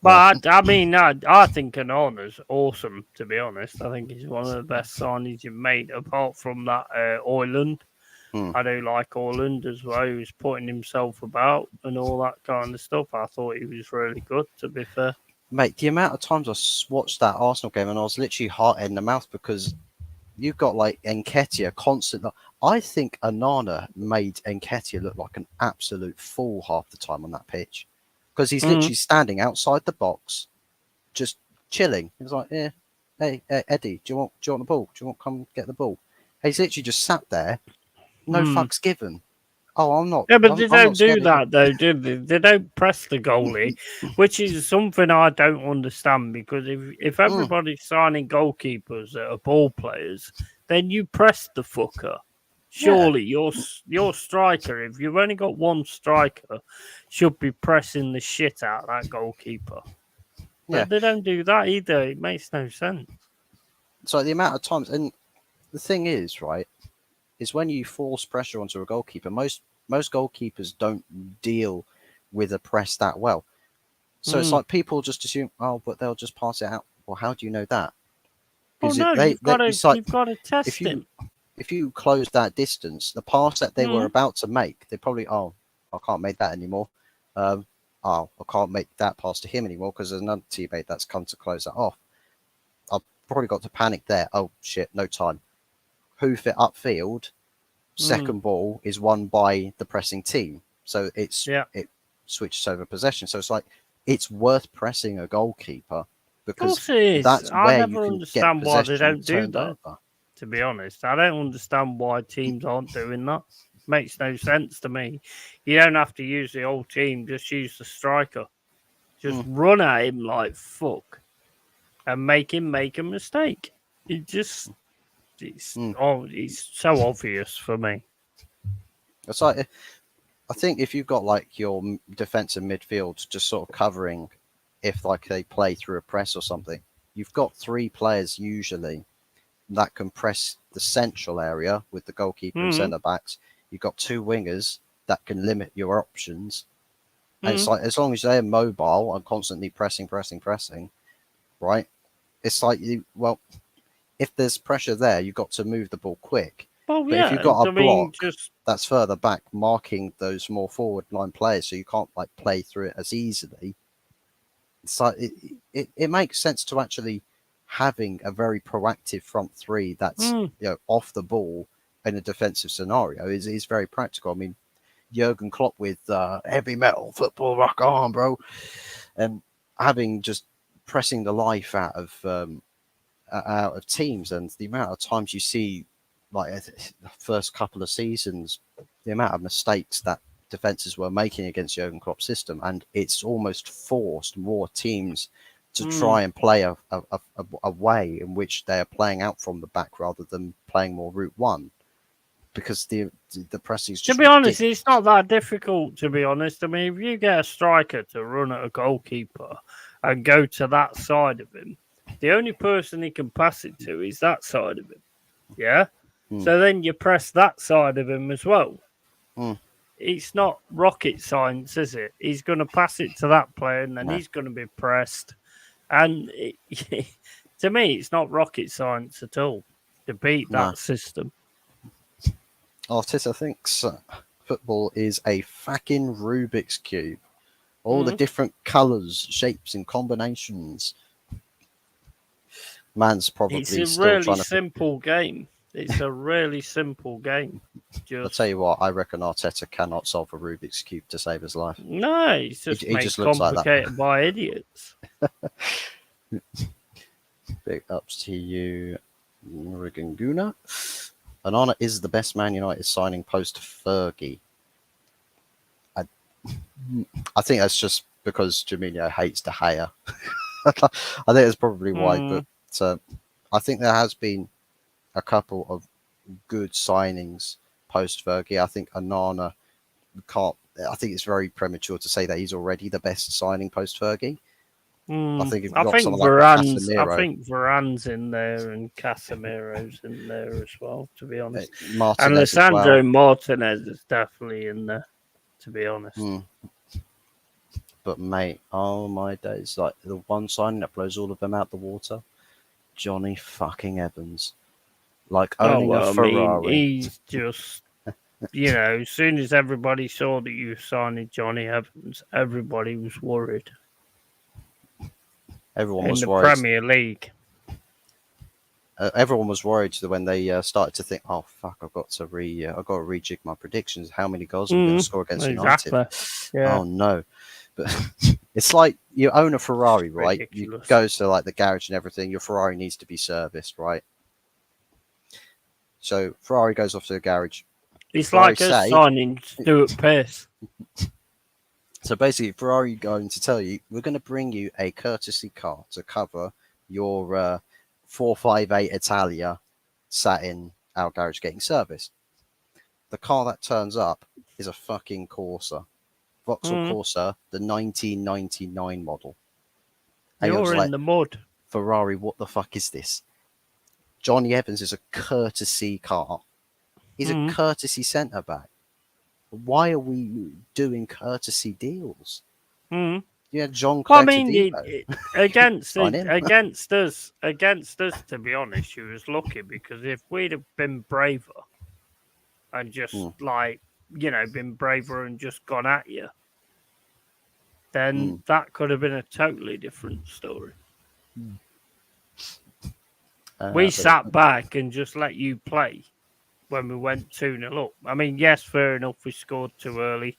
Speaker 2: But I mean, I think Onana's awesome. To be honest, I think he's one of the best signings you've made, apart from that Oyland. I do like Oyland as well. He was putting himself about and all that kind of stuff. I thought he was really good, to be fair.
Speaker 1: Mate, the amount of times I watched that Arsenal game and I was literally heart in the mouth, because you've got like Nketiah constant. I think Onana made Nketiah look like an absolute fool half the time on that pitch, because he's literally standing outside the box, just chilling. He was like, "Yeah, hey, Eddie, do you want the ball? Do you want to come get the ball?" He's literally just sat there, no fucks given. Oh, I'm not.
Speaker 2: Yeah, but
Speaker 1: I'm
Speaker 2: they
Speaker 1: not
Speaker 2: don't do
Speaker 1: scared of
Speaker 2: that, though, do they? They don't press the goalie, which is something I don't understand, because if everybody's signing goalkeepers that are ball players, then you press the fucker. Surely your striker, if you've only got one striker, should be pressing the shit out of that goalkeeper.
Speaker 1: Yeah.
Speaker 2: But they don't do that either. It makes no sense.
Speaker 1: So the amount of times, and the thing is, right, is when you force pressure onto a goalkeeper, most goalkeepers don't deal with a press that well. So it's like people just assume, oh, but they'll just pass it out. Well, how do you know that?
Speaker 2: Because you've got to test him.
Speaker 1: If you close that distance, the pass that they were about to make, they probably, oh, I can't make that anymore. Oh, I can't make that pass to him anymore because there's another teammate that's come to close that off. I've probably got to panic there. Oh shit, no time. Hoof it upfield. Second ball is won by the pressing team, so it switches over possession. So it's like it's worth pressing a goalkeeper, because that's where you can get possession.
Speaker 2: Why they don't do that. Over. To be honest, I don't understand why teams aren't doing that. Makes no sense to me. You don't have to use the whole team; just use the striker. Just run at him like fuck, and make him make a mistake. It's so obvious for me.
Speaker 1: It's like, I think if you've got like your defensive midfield just sort of covering, if like they play through a press or something, you've got 3 players usually that can press the central area with the goalkeeper and centre backs. You've got 2 wingers that can limit your options. And it's like, as long as they're mobile and constantly pressing, right? It's like, if there's pressure there, you've got to move the ball quick. But if you've got a block that's further back, marking those more forward line players, so you can't like play through it as easily, it's like it makes sense to actually having a very proactive front 3 that's off the ball in a defensive scenario is very practical. I mean, Jurgen Klopp with heavy metal football rock on, bro, and having just pressing the life out of teams, and the amount of times you see, like the first couple of seasons, the amount of mistakes that defenses were making against Jurgen Klopp's system, and it's almost forced more teams to try and play a way in which they are playing out from the back rather than playing more route one, because the pressing is just,
Speaker 2: to be honest, it's not that difficult, to be honest. I mean, if you get a striker to run at a goalkeeper and go to that side of him, the only person he can pass it to is that side of him. Yeah? So then you press that side of him as well. It's not rocket science, is it? He's going to pass it to that player, and then he's going to be pressed. And to me, it's not rocket science at all to beat that system.
Speaker 1: Arteta thinks football is a fucking Rubik's Cube. All the different colours, shapes, and combinations. Man's probably
Speaker 2: it's a really simple game. It's a really simple game.
Speaker 1: I'll tell you what, I reckon Arteta cannot solve a Rubik's Cube to save his life.
Speaker 2: No, it's just he just looks complicated like by idiots.
Speaker 1: Big ups to you, Riganguna. Onana is the best Man United signing post Fergie. I think that's just because Firmino hates De Gea. I think that's probably why. But
Speaker 2: Mm,
Speaker 1: I think there has been a couple of good signings post Fergie. I think Anana can't. I think it's very premature to say that he's already the best signing post Fergie. I think if you've
Speaker 2: I
Speaker 1: got
Speaker 2: think
Speaker 1: someone like a
Speaker 2: Varane's. I
Speaker 1: Casemiro,
Speaker 2: think Varane's in there, and Casemiro's in there as well. To be honest, and
Speaker 1: Martinez as well.
Speaker 2: Lissandro Martinez is definitely in there. To be honest,
Speaker 1: Hmm. But mate, oh my days! Like the one signing that blows all of them out the water, Johnny fucking Evans. Like
Speaker 2: oh
Speaker 1: owning a
Speaker 2: well, I mean,
Speaker 1: Ferrari.
Speaker 2: he's just. As soon as everybody saw that you signed Johnny Evans, everybody was worried
Speaker 1: Everyone
Speaker 2: in
Speaker 1: was
Speaker 2: the
Speaker 1: worried.
Speaker 2: Premier League.
Speaker 1: Everyone was worried when they started to think, "Oh fuck, I've got to rejig my predictions. How many goals are we going to score against United?
Speaker 2: Exactly. Yeah,
Speaker 1: Oh no!" But it's like you own a Ferrari, right? You
Speaker 2: ridiculous.
Speaker 1: go to like the garage and everything. Your Ferrari needs to be serviced, right? So Ferrari goes off to the garage.
Speaker 2: It's
Speaker 1: Ferrari
Speaker 2: like us
Speaker 1: say,
Speaker 2: signing Stuart Pearce.
Speaker 1: so basically, Ferrari going to tell you, we're going to bring you a courtesy car to cover your 458 Italia sat in our garage getting serviced. The car that turns up is a fucking Corsa, Vauxhall
Speaker 2: Mm,
Speaker 1: Corsa, the 1999 model. And you're
Speaker 2: you're
Speaker 1: just
Speaker 2: in
Speaker 1: like,
Speaker 2: the mud.
Speaker 1: Ferrari, what the fuck is this? Johnny Evans is a courtesy car. He's a
Speaker 2: Mm.
Speaker 1: courtesy centre back. Why are we doing courtesy deals?
Speaker 2: Mm.
Speaker 1: Yeah, John
Speaker 2: Well, I
Speaker 1: Claire
Speaker 2: mean,
Speaker 1: Todibo.
Speaker 2: against
Speaker 1: Sign him.
Speaker 2: against us. To be honest, she was lucky because if we'd have been braver and just
Speaker 1: Hmm,
Speaker 2: been braver and just gone at you,
Speaker 1: hmm.
Speaker 2: then that could have been a totally different story. We
Speaker 1: But
Speaker 2: sat back and just let you play when we went 2-0 up. I mean, yes, fair enough, we scored too early,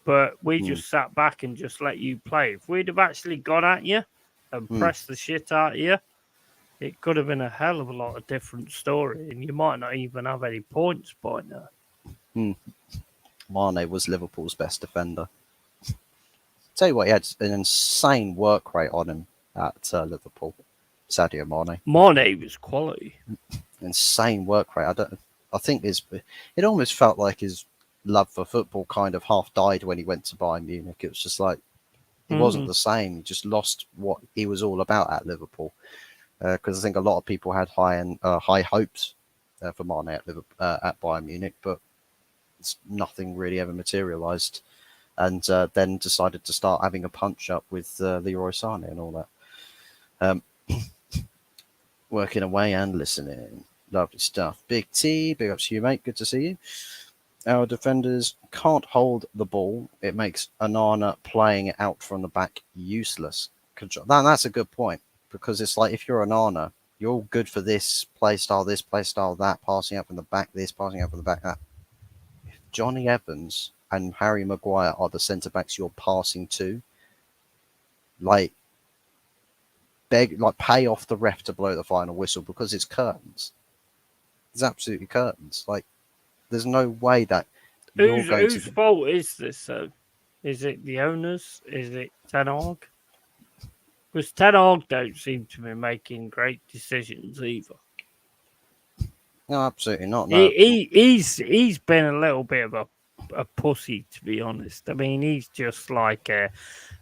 Speaker 2: but we
Speaker 1: hmm,
Speaker 2: just sat back and just let you play. If we'd have actually gone at you and
Speaker 1: hmm,
Speaker 2: pressed the shit out of you, it could have been a hell of a lot of different story, and you might not even have any points by now.
Speaker 1: hmm. Mane was Liverpool's best defender. Tell you what, he had an insane work rate on him at Liverpool. Sadio Mane,
Speaker 2: Mane was quality.
Speaker 1: insane work rate. I think it almost felt like his love for football kind of half died when he went to Bayern Munich. It was just like he wasn't
Speaker 2: Mm,
Speaker 1: the same. He just lost what he was all about at Liverpool. Because I think a lot of people had high hopes for Mane at Bayern Munich, but nothing really ever materialised. And then decided to start having a punch up with Leroy Sané and all that. Um, Working away and listening. Lovely stuff. Big T, big ups to you, mate. Good to see you. Our defenders can't hold the ball. It makes Anana playing it out from the back useless. That's a good point because it's like if you're Anana, you're all good for this play style, that, passing out from the back, this, passing out from the back, that. If Johnny Evans and Harry Maguire are the centre backs you're passing to, like pay off the ref to blow the final whistle because it's curtains. It's absolutely curtains. Like there's no way that you're going
Speaker 2: whose
Speaker 1: to.
Speaker 2: fault is this? Though? Is it the owners? Is it Ten Hag? Because Ten Hag don't seem to be making great decisions either.
Speaker 1: No, absolutely not.
Speaker 2: He,
Speaker 1: No.
Speaker 2: he he's been a little bit of a pussy, to be honest. I mean, he's just like a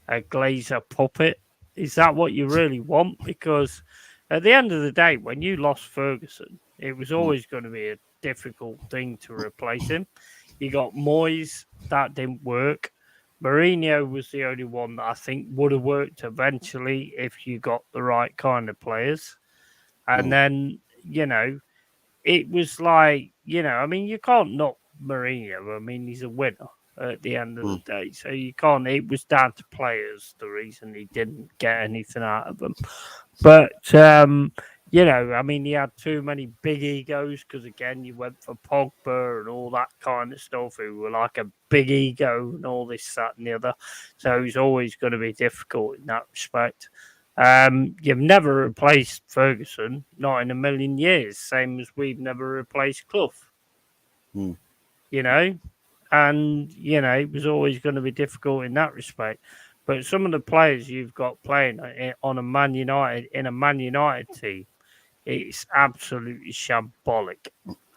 Speaker 2: Glazer puppet. Is that what you really want? Because at the end of the day, when you lost Ferguson, it was
Speaker 1: Mm,
Speaker 2: always going to be a difficult thing to replace him. You got Moyes, that didn't work. Mourinho was the only one that I think would have worked eventually if you got the right kind of players. And
Speaker 1: mm,
Speaker 2: then, it was like, I mean, you can't knock Mourinho. I mean, he's a winner at the end of the
Speaker 1: mm,
Speaker 2: day. So you can't, it was down to players, the reason he didn't get anything out of them. But, I mean, he had too many big egos because, again, you went for Pogba and all that kind of stuff, who were like a big ego and all this, that, and the other. So it's always going to be difficult in that respect. You've never replaced Ferguson, not in a million years, same as we've never replaced Clough,
Speaker 1: mm.
Speaker 2: you know, and, it was always going to be difficult in that respect. But some of the players you've got playing on a Man United in a Man United team, it's absolutely shambolic.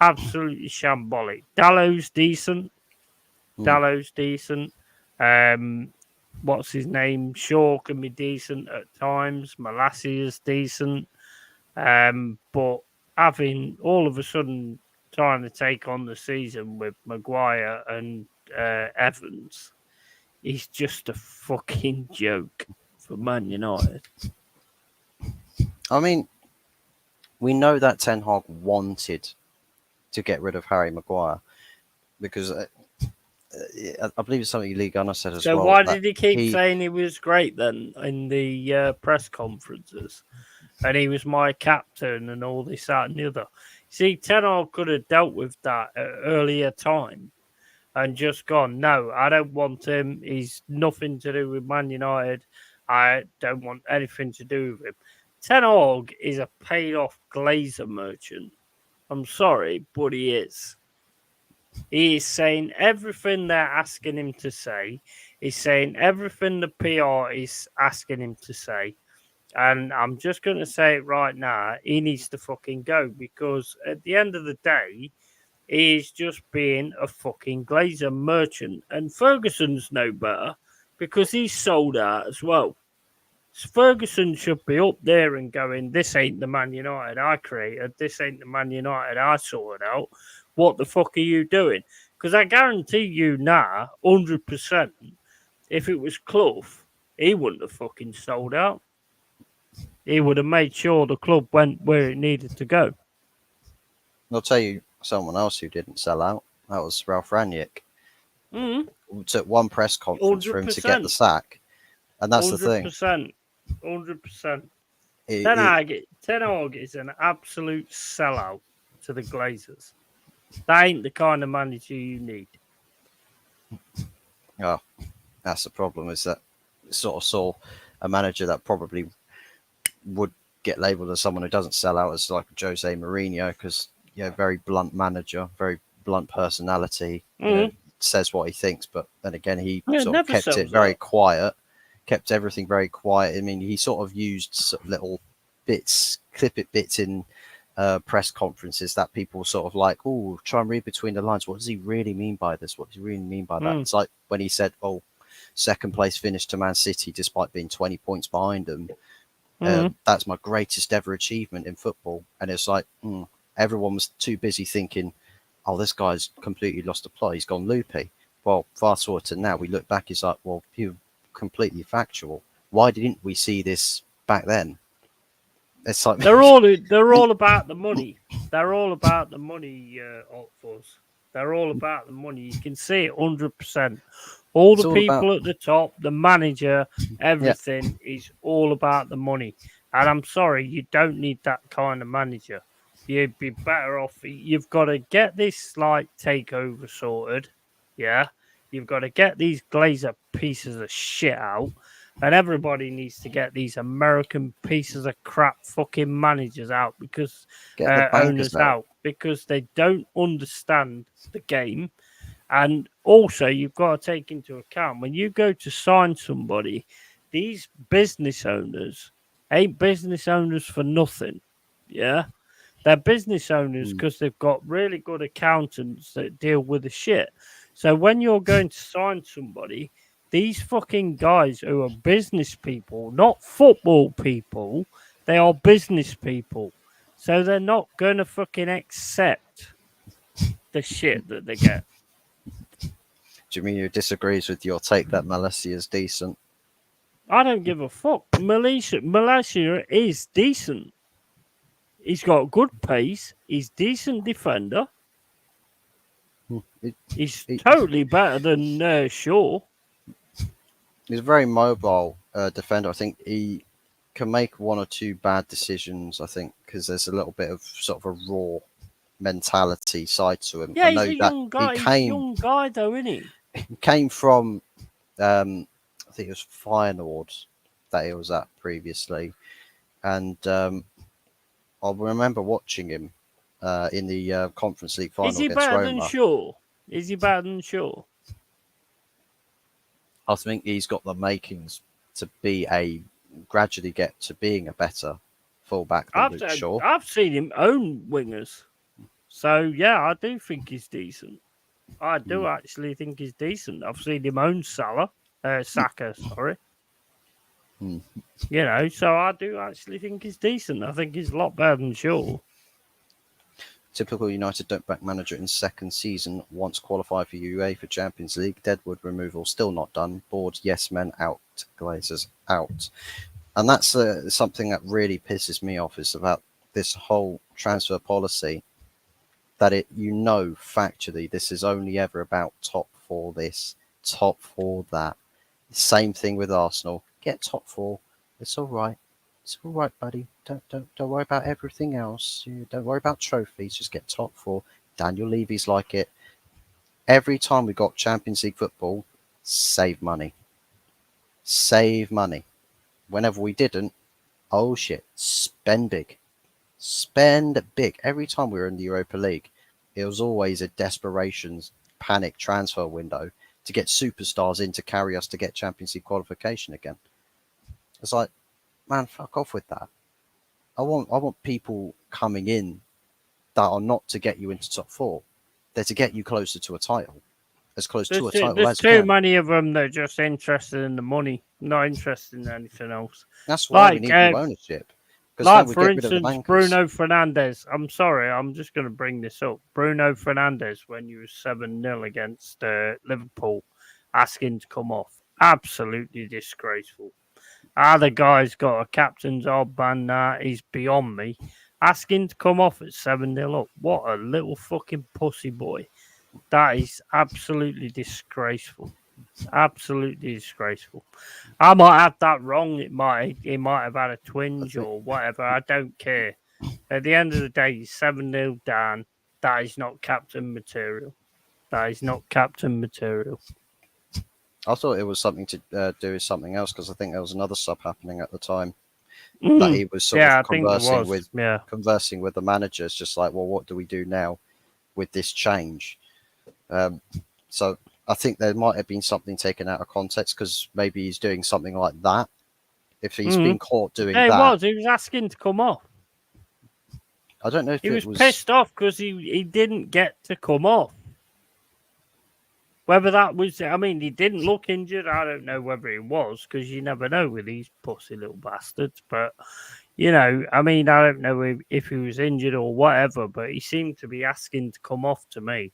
Speaker 2: Absolutely shambolic. Dallow's decent.
Speaker 1: Mm.
Speaker 2: Dallow's decent. Um, what's his name? Shaw can be decent at times. Malassi is decent. But having all of a sudden trying to take on the season with Maguire and Evans is just a fucking joke for Man United.
Speaker 1: I mean, we know that Ten Hag wanted to get rid of Harry Maguire because I believe it's something Lee Gunner said as
Speaker 2: So
Speaker 1: well.
Speaker 2: why
Speaker 1: That
Speaker 2: did he keep saying he was great then in the press conferences? And he was my captain and all this, that, and the other. See, Ten Hag could have dealt with that at earlier time and just gone, no, I don't want him. He's nothing to do with Man United. I don't want anything to do with him. Ten Hag is a paid-off glazer merchant. I'm sorry, but he is. He is saying everything they're asking him to say. He's saying everything the PR is asking him to say. And I'm just going to say it right now. He needs to fucking go because at the end of the day, he's just being a fucking glazer merchant. And Ferguson's no better because he's sold out as well. Ferguson should be up there and going, this ain't the Man United I created. This ain't the Man United I sorted out. What the fuck are you doing? Because I guarantee you now, 100%, if it was Clough, he wouldn't have fucking sold out. He would have made sure the club went where it needed to go.
Speaker 1: I'll tell you someone else who didn't sell out. That was Ralph Rangnick. It took one press conference for him to get the
Speaker 2: 100%.
Speaker 1: sack, and that's the thing.
Speaker 2: 100%. 100%.
Speaker 1: It,
Speaker 2: Ten Hag is an absolute sellout to the Glazers. That ain't the kind of manager you need.
Speaker 1: oh, that's the problem. Is that sort of saw a manager that probably would get labelled as someone who doesn't sell out as like Jose Mourinho because very blunt manager, very blunt personality. Says what he thinks, but then again he sort of kept it very quiet, kept everything very quiet. I mean, he sort of used sort of little bits, bits in press conferences that people sort of like, oh, try and read between the lines. What does he really mean by this? What does he really mean by that? It's like when he said, oh, second place finish to Man City despite being 20 points behind them. That's my greatest ever achievement in football. And it's like, everyone was too busy thinking, oh, this guy's completely lost the plot. He's gone loopy. Well, fast forward to now, we look back, it's like, well, you're completely factual. Why didn't we see this back then? It's like
Speaker 2: they're all about the money. They're all about the money, Otfors. They're all about the money. You can see it 100%. All the people at the top, the manager, everything is all about the money. And I'm sorry, you don't need that kind of manager. You'd be better off. You've got to get this like takeover sorted. Yeah. You've got to get these Glazer pieces of shit out. And everybody needs to get these American pieces of crap fucking managers out because owners out because they don't understand the game. And also, you've got to take into account when you go to sign somebody, these business owners ain't business owners for nothing. Yeah. They're business owners because they've got really good accountants that deal with the shit. So when you're going to sign somebody, these fucking guys who are business people, not football people, they are business people. So they're not going to fucking accept the shit that they get.
Speaker 1: Do you mean you disagrees with your take that Malaysia is decent?
Speaker 2: I don't give a fuck. Malaysia is decent. He's got good pace. He's decent defender. He's totally better than Shaw.
Speaker 1: He's a very mobile defender. I think he can make one or two bad decisions, I think, because there's a little bit of sort of a raw mentality side to him.
Speaker 2: Yeah, he's a young guy. He's a young guy, though, isn't he?
Speaker 1: He came from, I think it was Feyenoord that he was at previously. And I remember watching him in the Conference League final against Roma.
Speaker 2: Is he better than Shaw? Is he better than Shaw?
Speaker 1: I think he's got the makings to be a gradually get to being a better fullback than Luke Shaw.
Speaker 2: I've seen him own wingers, so yeah, I do think he's decent. I do actually think he's decent. I've seen him own Saka, sorry.
Speaker 1: Mm.
Speaker 2: You know, so I do actually think he's decent. I think he's a lot better than Shaw.
Speaker 1: Typical United don't back manager in second season. Once qualified for UEFA Champions League. Deadwood removal still not done. Board yes men out. Glazers out. And that's something that really pisses me off is about this whole transfer policy. That factually this is only ever about top four this, top four that. Same thing with Arsenal. Get top four. It's all right. It's all right, buddy. Don't worry about everything else. Don't worry about trophies. Just get top four. Daniel Levy's like it. Every time we got Champions League football, save money. Save money. Whenever we didn't, oh shit, spend big. Spend big. Every time we were in the Europa League, it was always a desperation, panic transfer window to get superstars in to carry us to get Champions League qualification again. It's like, man, fuck off with that. I want people coming in that are not to get you into top four. They're to get you closer to a title. As close to a title
Speaker 2: There's
Speaker 1: as you
Speaker 2: too
Speaker 1: can.
Speaker 2: many of them that are just interested in the money, not interested in anything else.
Speaker 1: That's why we need new ownership.
Speaker 2: Like, for instance, Bruno Fernandes. I'm sorry, I'm just going to bring this up. Bruno Fernandes, when you were 7-0 against Liverpool, asking to come off. Absolutely disgraceful. The guy's got a captain's armband. He's beyond me. Asking to come off at 7-0 up. What a little fucking pussy boy. That is absolutely disgraceful. Absolutely disgraceful. I might have that wrong. He might have had a twinge or whatever. I don't care. At the end of the day, he's 7-0 down. That is not captain material. That is not captain material.
Speaker 1: I thought it was something to do with something else because I think there was another sub happening at the time that he was sort of conversing with the managers, just like, well, what do we do now with this change? So I think there might have been something taken out of context because maybe he's doing something like that. If he's been caught doing that,
Speaker 2: he was asking to come off.
Speaker 1: I don't know if
Speaker 2: he was pissed off because he didn't get to come off. Whether that was, I mean, he didn't look injured. I don't know whether he was because you never know with these pussy little bastards. But, you know, I mean, I don't know if he was injured or whatever, but he seemed to be asking to come off to me.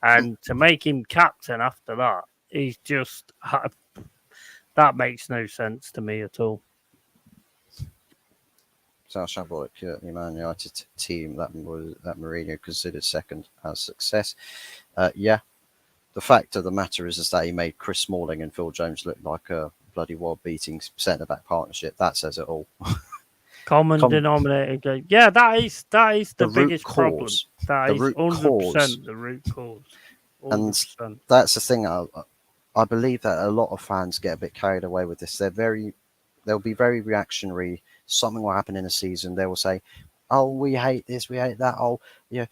Speaker 2: And to make him captain after that, he's just, that makes no sense to me at all.
Speaker 1: South Shambolic, the Man United team that Mourinho considered second as success. Yeah. The fact of the matter is that he made Chris Smalling and Phil Jones look like a bloody world-beating centre-back partnership. That says it all.
Speaker 2: Common denominator. Yeah, that is the biggest problem. That is 100% the root cause. 100%.
Speaker 1: And that's the thing. I believe that a lot of fans get a bit carried away with this. They'll be very reactionary. Something will happen in a season. They will say, "Oh, we hate this, we hate that." Oh, yeah.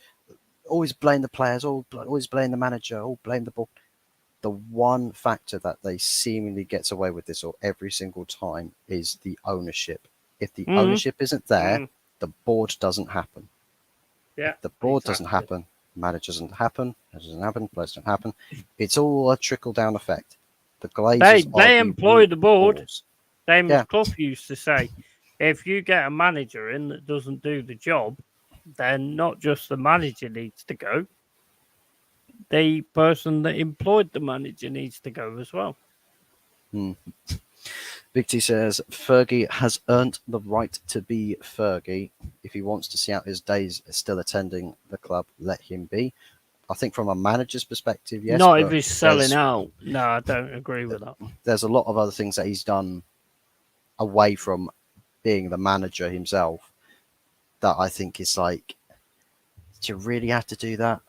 Speaker 1: Always blame the players, always blame the manager, all blame the ball. The one factor that they seemingly gets away with this or every single time is the ownership. If the ownership isn't there, the board doesn't happen.
Speaker 2: Yeah,
Speaker 1: if the board doesn't happen, manager doesn't happen, players don't happen. It's all a trickle down effect. The Glazers
Speaker 2: they employ the board. Clough used to say, if you get a manager in that doesn't do the job, then not just the manager needs to go, the person that employed the manager needs to go as well.
Speaker 1: Big T says, Fergie has earned the right to be Fergie. If he wants to see out his days still attending the club, let him be. I think from a manager's perspective, yes.
Speaker 2: Not if he's selling out. No, I don't agree with that.
Speaker 1: There's a lot of other things that he's done away from being the manager himself that I think is like, do you really have to do that?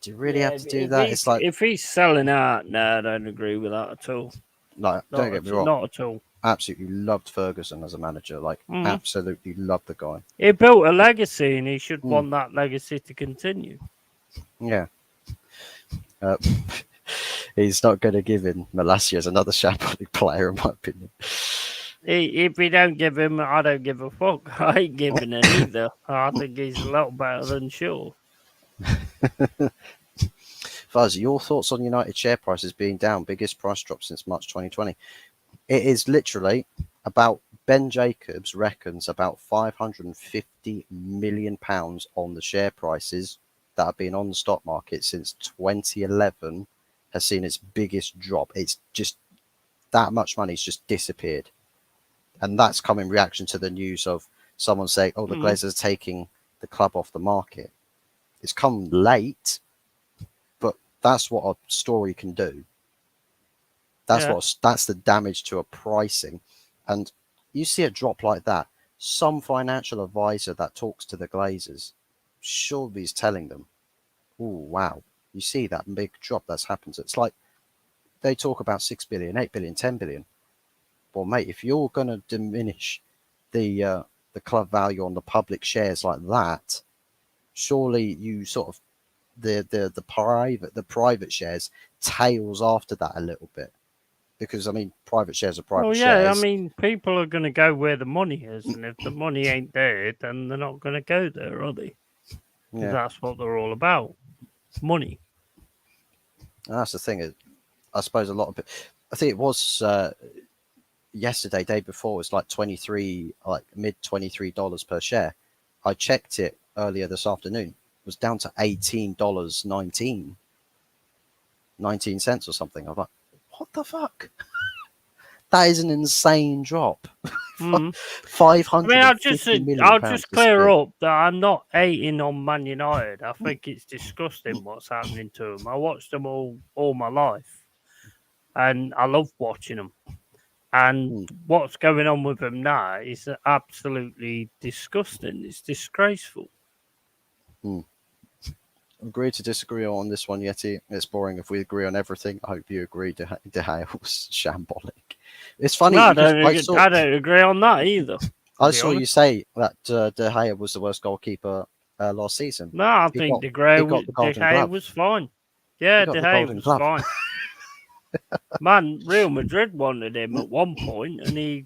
Speaker 1: Do you really have to do that?
Speaker 2: It's like, if he's selling out, no, I don't agree with that at all.
Speaker 1: No, don't get me wrong.
Speaker 2: Not at all.
Speaker 1: Absolutely loved Ferguson as a manager. Like, absolutely loved the guy.
Speaker 2: He built a legacy, and he should want that legacy to continue.
Speaker 1: Yeah. He's not going to give in Malacia as another shambolic player, in my opinion.
Speaker 2: If we don't give him, I don't give a fuck. I ain't giving him either. I think he's a lot better than Shaw.
Speaker 1: Fuzz, your thoughts on United share prices being down, biggest price drop since March 2020? It is literally about, Ben Jacobs reckons about £550 million on the share prices that have been on the stock market since 2011 has seen its biggest drop. It's just that much money's just disappeared. And that's come in reaction to the news of someone saying, oh, the Glazers are taking the club off the market. It's come late, but that's what a story can do. That's the damage to a pricing. And you see a drop like that, some financial advisor that talks to the Glazers surely is telling them, oh, wow, you see that big drop that's happened. It's like they talk about 6 billion, 8 billion, 10 billion. Well, mate, if you're going to diminish the club value on the public shares like that, surely you sort of the private shares tails after that a little bit. Because, I mean, private shares are private shares.
Speaker 2: I mean, people are going to go where the money is, and if the money ain't there, then they're not going to go there, are they? Yeah. That's what they're all about, money.
Speaker 1: And that's the thing. I suppose a lot of it. I think it was yesterday, day before, it was like mid $23 per share. I checked it earlier this afternoon. It was down to $18.19 or something. I'm like, what the fuck? That is an insane drop. 550 million.
Speaker 2: I'll just clear up that I'm not hating on Man United. I think it's disgusting what's happening to them. I watched them all my life, and I love watching them. And what's going on with them now is absolutely disgusting. It's disgraceful.
Speaker 1: Agree to disagree on this one, Yeti. It's boring if we agree on everything. I hope you agree. De Gea was shambolic. It's funny.
Speaker 2: No, I don't agree on that either.
Speaker 1: I saw you say that De Gea was the worst goalkeeper last season.
Speaker 2: No, I think De Gea was fine. Yeah, De Gea was fine. Man, Real Madrid wanted him at one point, and he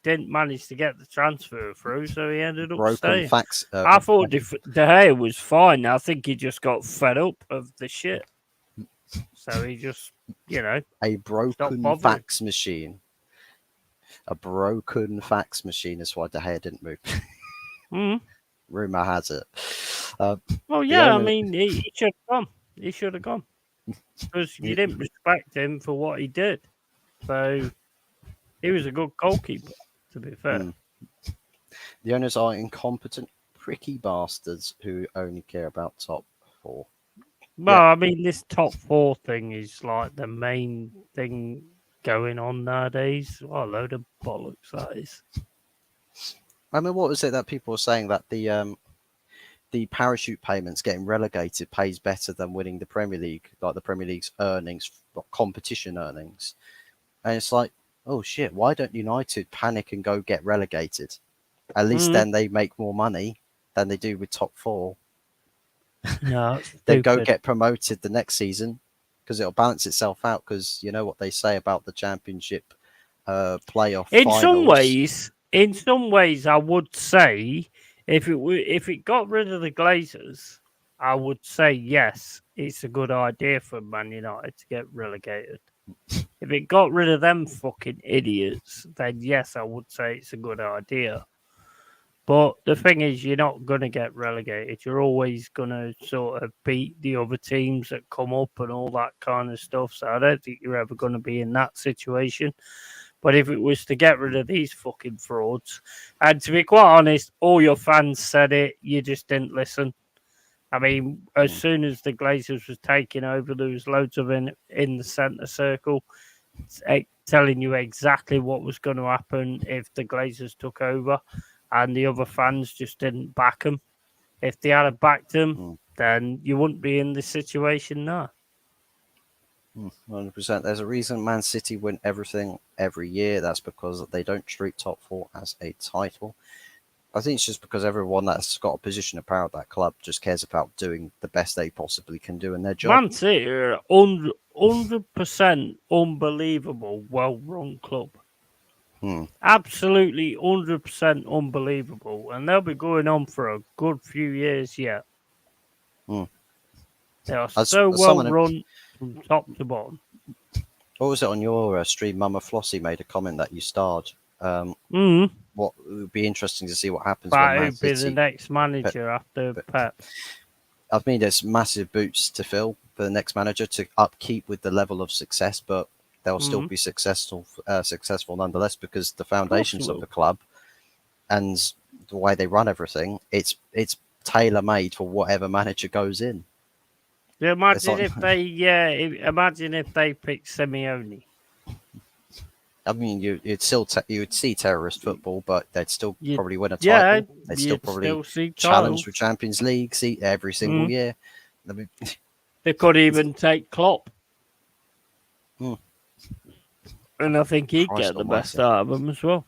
Speaker 2: didn't manage to get the transfer through, so he ended up staying. I thought De Gea was fine. I think he just got fed up of the shit. So he just,
Speaker 1: a broken fax machine. A broken fax machine is why De Gea didn't move. Rumor has it.
Speaker 2: I mean, he should have gone. He should have gone. Because you didn't respect him for what he did. So he was a good goalkeeper, to be fair.
Speaker 1: The owners are incompetent, pricky bastards who only care about top four.
Speaker 2: Well, I mean, this top four thing is like the main thing going on nowadays. What a load of bollocks that is.
Speaker 1: I mean, what was it that people were saying that the parachute payments getting relegated pays better than winning the Premier League, like the Premier League's earnings, competition earnings. And it's like, oh shit, why don't United panic and go get relegated? At least then they make more money than they do with top four.
Speaker 2: No,
Speaker 1: they go get promoted the next season because it'll balance itself out, because you know what they say about the Championship playoff finals.
Speaker 2: In some ways, I would say if it got rid of the Glazers, I would say yes, it's a good idea for Man United to get relegated. If it got rid of them fucking idiots, then yes, I would say it's a good idea. But the thing is, you're not going to get relegated. You're always going to sort of beat the other teams that come up and all that kind of stuff. So I don't think you're ever going to be in that situation. But if it was to get rid of these fucking frauds, and to be quite honest, all your fans said it, you just didn't listen. I mean, as soon as the Glazers was taking over, there was loads of in the centre circle telling you exactly what was going to happen if the Glazers took over, and the other fans just didn't back them. If they had backed them, then you wouldn't be in this situation now.
Speaker 1: 100%. There's a reason Man City win everything every year. That's because they don't treat top four as a title. I think it's just because everyone that's got a position of power at that club just cares about doing the best they possibly can do in their job.
Speaker 2: Man City are 100% unbelievable, well-run club.
Speaker 1: Hmm.
Speaker 2: Absolutely 100% unbelievable. And they'll be going on for a good few years yet.
Speaker 1: Hmm.
Speaker 2: They are
Speaker 1: As
Speaker 2: so well
Speaker 1: someone,
Speaker 2: run from top to bottom.
Speaker 1: what was it on your stream? Mama Flossie made a comment that you starred.
Speaker 2: Mm.
Speaker 1: What it would be interesting to see what happens when
Speaker 2: But
Speaker 1: Man
Speaker 2: who'd be the
Speaker 1: City.
Speaker 2: next manager after
Speaker 1: But
Speaker 2: Pep?
Speaker 1: I mean, there's massive boots to fill for the next manager to upkeep with the level of success, but they'll still
Speaker 2: Mm.
Speaker 1: be successful nonetheless because the
Speaker 2: Of course it
Speaker 1: foundations of
Speaker 2: will.
Speaker 1: the club and the way they run everything, it's tailor made for whatever manager goes in.
Speaker 2: Yeah,
Speaker 1: It's like,
Speaker 2: imagine if they picked Simeone.
Speaker 1: I mean, you would see terrorist football, but they'd still
Speaker 2: You
Speaker 1: probably win a
Speaker 2: yeah,
Speaker 1: title. They'd still
Speaker 2: you'd
Speaker 1: probably
Speaker 2: still see
Speaker 1: challenge
Speaker 2: titles.
Speaker 1: for Champions League seat every single
Speaker 2: Mm.
Speaker 1: year. I mean,
Speaker 2: They could even take Klopp,
Speaker 1: Hmm.
Speaker 2: and I think he'd
Speaker 1: Christ
Speaker 2: get the best
Speaker 1: Almighty.
Speaker 2: out of them as well.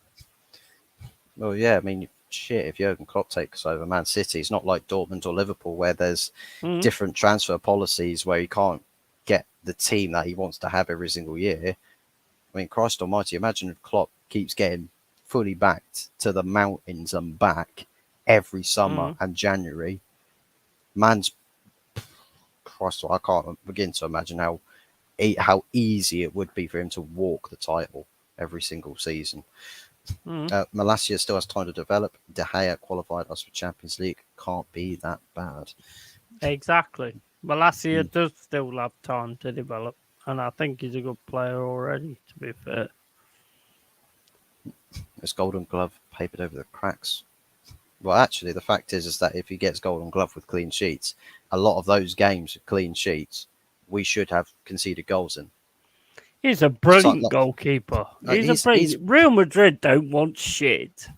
Speaker 1: Well, yeah, I mean, shit, if Jurgen Klopp takes over Man City, it's not like Dortmund or Liverpool where there's
Speaker 2: Mm.
Speaker 1: different transfer policies where he can't get the team that he wants to have every single year. I mean, Christ Almighty, imagine if Klopp keeps getting fully backed to the mountains and back every summer
Speaker 2: Mm.
Speaker 1: and January. Man's Christ, I can't begin to imagine how easy it would be for him to walk the title every single season.
Speaker 2: Mm.
Speaker 1: Malacia still has time to develop. De Gea qualified us for Champions League. Can't be that bad.
Speaker 2: Exactly. Malacia
Speaker 1: Mm.
Speaker 2: does still have time to develop, and I think he's a good player already, to be fair.
Speaker 1: His Golden Glove papered over the cracks. Well, actually, the fact is that if he gets Golden Glove with clean sheets, a lot of those games with clean sheets, we should have conceded goals in.
Speaker 2: He's a
Speaker 1: So,
Speaker 2: brilliant goalkeeper.
Speaker 1: he's
Speaker 2: Real Madrid don't want shit.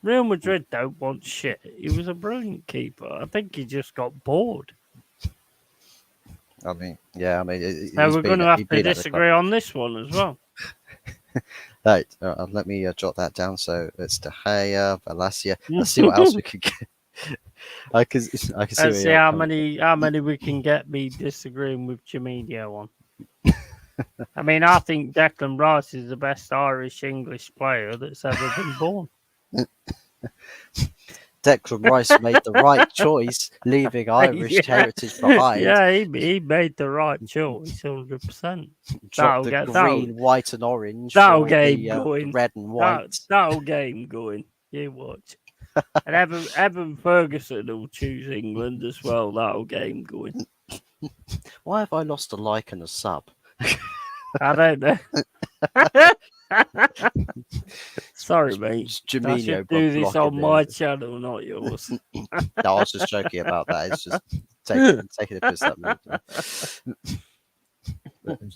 Speaker 2: Real Madrid don't want shit. He was a brilliant keeper. I think he just got bored.
Speaker 1: I mean, yeah, I mean,
Speaker 2: Now
Speaker 1: he's
Speaker 2: we're going to have
Speaker 1: he's
Speaker 2: to
Speaker 1: been at the club.
Speaker 2: disagree on this one as well.
Speaker 1: Right, let me jot that down. So it's De Gea, Valacia. Let's see what else we can get. I can see
Speaker 2: Let's
Speaker 1: where
Speaker 2: see
Speaker 1: you're
Speaker 2: how
Speaker 1: coming
Speaker 2: many we can get me disagreeing with Jaminio on. I mean, I think Declan Rice is the best Irish English player that's ever been born.
Speaker 1: Declan Rice made the right choice, leaving Irish heritage behind.
Speaker 2: Yeah, he made the right choice, 100%.
Speaker 1: Dropped the green, white, and orange for the red and white.
Speaker 2: That'll game going. You watch. And Evan Ferguson will choose England as well. That'll game going.
Speaker 1: Why have I lost a like and a sub?
Speaker 2: I don't know. Sorry, mate. I should do this on my channel, not yours.
Speaker 1: No, I was just joking about that. It's just taking a piss at me.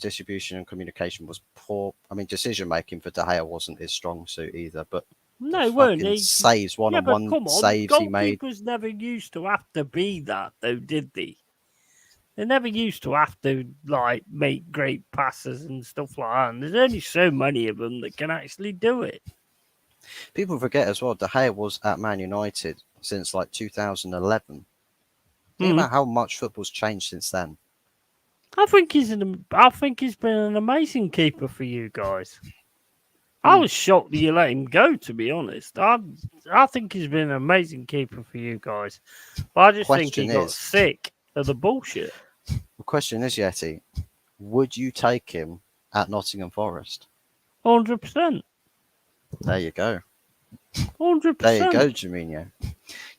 Speaker 1: Distribution and communication was poor. I mean, decision making for De Gea wasn't his strong suit either. But
Speaker 2: no, it weren't.
Speaker 1: Saves, one-on-one saves he made.
Speaker 2: Goalkeepers never used to have to be that, though, did they? They never used to have to like make great passes and stuff like that. And there's only so many of them that can actually do it.
Speaker 1: People forget as well. De Gea was at Man United since like 2011. Think about how much football's changed since then.
Speaker 2: I think he's been an amazing keeper for you guys. I was shocked that you let him go, to be honest. I think he's been an amazing keeper for you guys. But I just think he got sick of the bullshit.
Speaker 1: The question is, Yeti, would you take him at Nottingham Forest?
Speaker 2: 100%.
Speaker 1: There you go.
Speaker 2: 100%.
Speaker 1: There you go, Jaminho.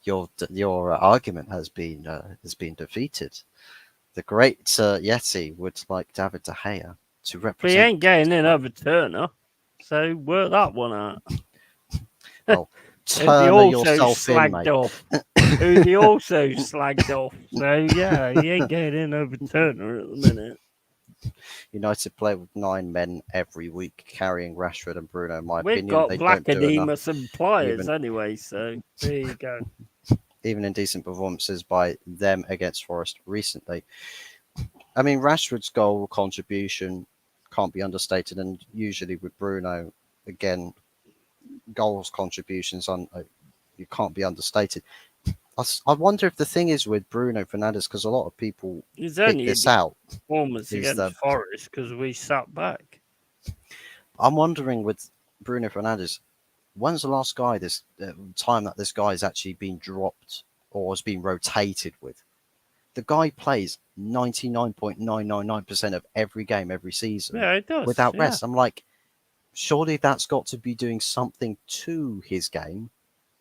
Speaker 1: Your argument has been defeated. The great Yeti would like David De Gea to represent.
Speaker 2: But he ain't getting in over Turner, so work that one out.
Speaker 1: Oh, Turner yourself in, mate.
Speaker 2: Who he also slagged off. So yeah, he ain't getting in over Turner at the minute.
Speaker 1: United play with 9 men every week, carrying Rashford and Bruno. In my opinion,
Speaker 2: we've got Blackademus and players anyway, so there you go.
Speaker 1: Even in decent performances by them against Forest recently. I mean, Rashford's goal contribution can't be understated, and usually with Bruno, again, goals contributions you can't be understated. I wonder if the thing is with Bruno Fernandes, because a lot of people
Speaker 2: It's
Speaker 1: pick
Speaker 2: only a
Speaker 1: this out,
Speaker 2: performance
Speaker 1: is
Speaker 2: against
Speaker 1: that
Speaker 2: Forest because we sat back.
Speaker 1: I'm wondering with Bruno Fernandes, when's the last guy this time that this guy has actually been dropped or has been rotated with? The guy plays 99.999% of every game every season
Speaker 2: Yeah, it does.
Speaker 1: without
Speaker 2: Yeah,
Speaker 1: rest. I'm like, surely that's got to be doing something to his game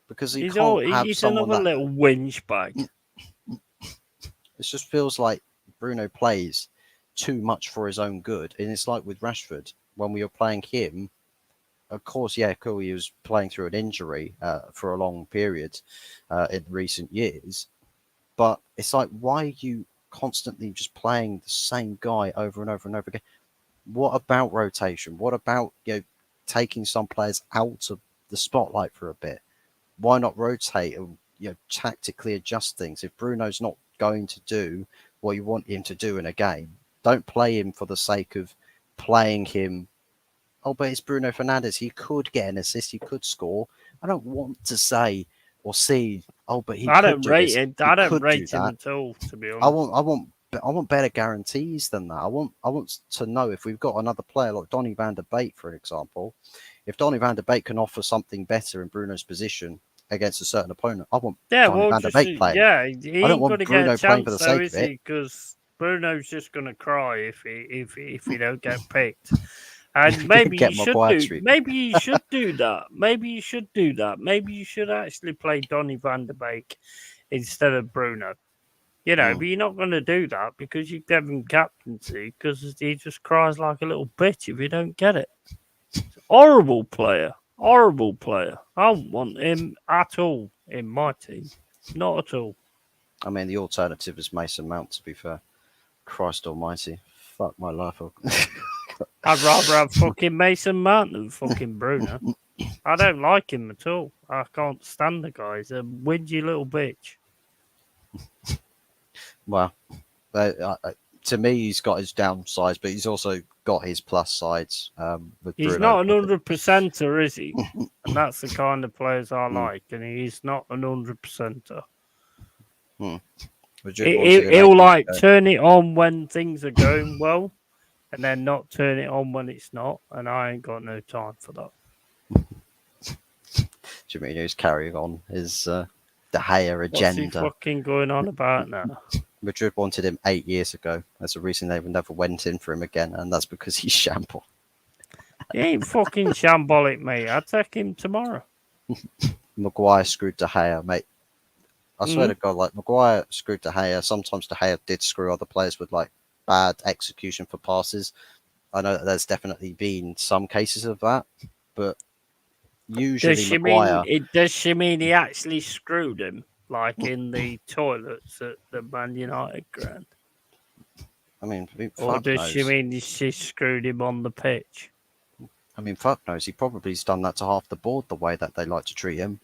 Speaker 1: because he can't have
Speaker 2: he's
Speaker 1: someone
Speaker 2: another
Speaker 1: that.
Speaker 2: little whinge bag.
Speaker 1: It just feels like Bruno plays too much for his own good, and it's like with Rashford when we were playing him. Of course, yeah, cool. He was playing through an injury for a long period in recent years, but it's like, why are you constantly just playing the same guy over and over and over again? What about rotation? What about taking some players out of the spotlight for a bit? Why not rotate and tactically adjust things? If Bruno's not going to do what you want him to do in a game, don't play him for the sake of playing him. Oh, but it's Bruno Fernandes. He could get an assist. He could score. I don't want to say or see. Oh, but he
Speaker 2: I
Speaker 1: could
Speaker 2: don't
Speaker 1: do
Speaker 2: rate
Speaker 1: this.
Speaker 2: him.
Speaker 1: He
Speaker 2: I don't
Speaker 1: could do
Speaker 2: rate him
Speaker 1: that.
Speaker 2: at all, to be
Speaker 1: I
Speaker 2: honest.
Speaker 1: want. I want. I want better guarantees than that. I want to know if we've got another player like Donny van der Beek, for example. If Donny van der Beek can offer something better in Bruno's position against a certain opponent, I want
Speaker 2: Yeah,
Speaker 1: Donny
Speaker 2: well,
Speaker 1: van der
Speaker 2: just
Speaker 1: Beek playing.
Speaker 2: he
Speaker 1: I don't
Speaker 2: ain't
Speaker 1: want
Speaker 2: gonna get a
Speaker 1: Bruno playing for
Speaker 2: chance
Speaker 1: the
Speaker 2: though,
Speaker 1: sake
Speaker 2: is
Speaker 1: of it.
Speaker 2: he? Because Bruno's just gonna cry if he don't get picked. And maybe
Speaker 1: Get
Speaker 2: you should
Speaker 1: Maguire
Speaker 2: do.
Speaker 1: treatment.
Speaker 2: Maybe you should do that. Maybe you should do that. Maybe you should actually play Donny van der Beek instead of Bruno.
Speaker 1: Mm.
Speaker 2: But you're not going to do that because you give him captaincy because he just cries like a little bitch if you don't get it. Horrible player. Horrible player. I don't want him at all in my team. Not at all.
Speaker 1: I mean, the alternative is Mason Mount. To be fair, Christ Almighty, fuck my life.
Speaker 2: I'd rather have fucking Mason Mount than fucking Bruno. I don't like him at all. I can't stand the guy. He's a whingy little bitch.
Speaker 1: Well, to me, he's got his downsides, but he's also got his plus sides with
Speaker 2: He's
Speaker 1: Bruno.
Speaker 2: not an 100%er, is he? And that's the kind of players I like. And he's not an 100%er. He'll like turn it on when things are going well, and then not turn it on when it's not. And I ain't got no time for that.
Speaker 1: Firmino's carrying on his De Gea agenda.
Speaker 2: What's he fucking going on about now?
Speaker 1: Madrid wanted him 8 years ago. That's the reason they never went in for him again, and that's because he's shamble.
Speaker 2: He ain't fucking shambolic, mate. I'll take him tomorrow.
Speaker 1: Maguire screwed De Gea, mate. I swear to God, like Maguire screwed De Gea. Sometimes De Gea did screw other players with like bad execution for passes. I know that there's definitely been some cases of that, but usually
Speaker 2: Does she mean he actually screwed him, like in the toilets at the Man United ground?
Speaker 1: I mean,
Speaker 2: Or does she mean she screwed him on the pitch?
Speaker 1: I mean, fuck knows. He probably's done that to half the board the way that they like to treat him.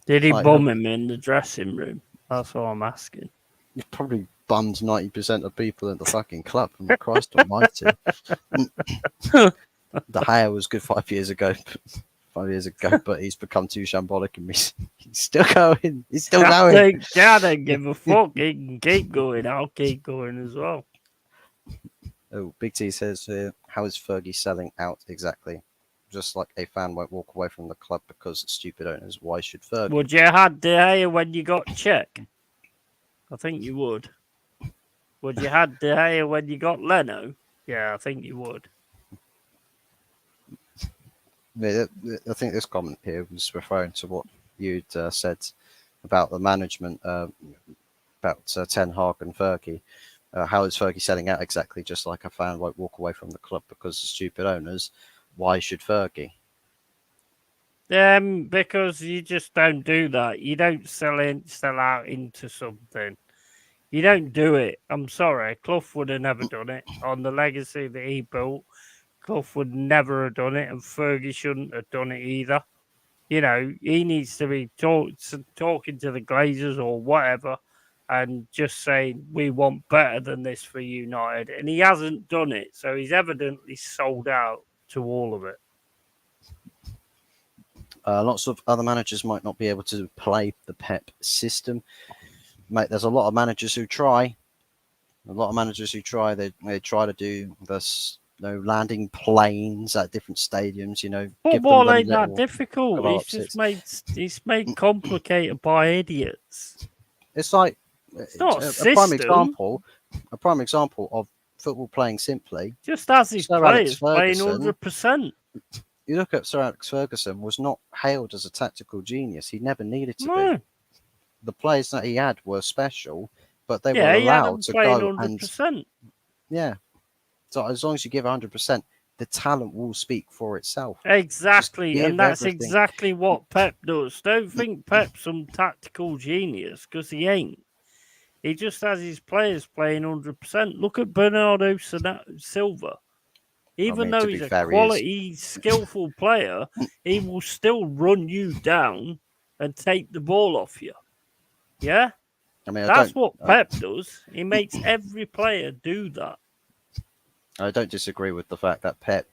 Speaker 2: Did he bum him in the dressing room? That's what I'm asking.
Speaker 1: He probably bummed 90% of people in the fucking club. Christ almighty. De Gea was good 5 years ago. 5 years ago, but he's become too shambolic and he's still going. He's still going.
Speaker 2: I don't give a fuck. He can keep going. I'll keep going as well.
Speaker 1: Oh, Big T says here, how is Fergie selling out exactly? Just like a fan won't walk away from the club because of stupid owners. Why should Fergie?
Speaker 2: Would you have De Gea when you got Czech? I think you would. Would you have De Gea when you got Leno? Yeah, I think you would.
Speaker 1: I think this comment here was referring to what you'd said about the management, about Ten Hag and Fergie. How is Fergie selling out exactly? Just like a fan won't walk away from the club because of stupid owners. Why should Fergie?
Speaker 2: Because you just don't do that. You don't sell out into something. You don't do it. I'm sorry. Clough would have never done it. On the legacy that he built, Clough would never have done it, and Fergie shouldn't have done it either. He needs to be talking to the Glazers or whatever and just saying, we want better than this for United. And he hasn't done it. So he's evidently sold out to all of it.
Speaker 1: Lots of other managers might not be able to play the Pep system. Mate, there's a lot of managers who try. A lot of managers who try. They try to do this, landing planes at different stadiums. Give them
Speaker 2: Football
Speaker 1: the
Speaker 2: ain't that
Speaker 1: little
Speaker 2: difficult.
Speaker 1: blow
Speaker 2: It's
Speaker 1: up
Speaker 2: just
Speaker 1: six.
Speaker 2: made complicated by idiots.
Speaker 1: It's like
Speaker 2: It's not a
Speaker 1: a prime
Speaker 2: system.
Speaker 1: example. A prime example of football playing simply.
Speaker 2: Just as his
Speaker 1: Sir Alex
Speaker 2: players playing
Speaker 1: Ferguson.
Speaker 2: 100%.
Speaker 1: You look at Sir Alex Ferguson was not hailed as a tactical genius. He never needed to be.
Speaker 2: No.
Speaker 1: The players that he had were special, but they
Speaker 2: Yeah,
Speaker 1: were
Speaker 2: he had
Speaker 1: allowed
Speaker 2: them
Speaker 1: to
Speaker 2: playing
Speaker 1: go and
Speaker 2: 100%.
Speaker 1: yeah. So as long as you give 100%, the talent will speak for itself.
Speaker 2: Exactly, and
Speaker 1: Give
Speaker 2: that's
Speaker 1: everything.
Speaker 2: exactly what Pep does. Don't think Pep's some tactical genius, because he ain't. He just has his players playing 100%. Look at Bernardo Silva. Even though
Speaker 1: To
Speaker 2: he's
Speaker 1: be
Speaker 2: a
Speaker 1: fair, he is.
Speaker 2: quality, skillful player, he will still run you down and take the ball off you. Yeah? That's what Pep does. He makes every player do that.
Speaker 1: I don't disagree with the fact that Pep,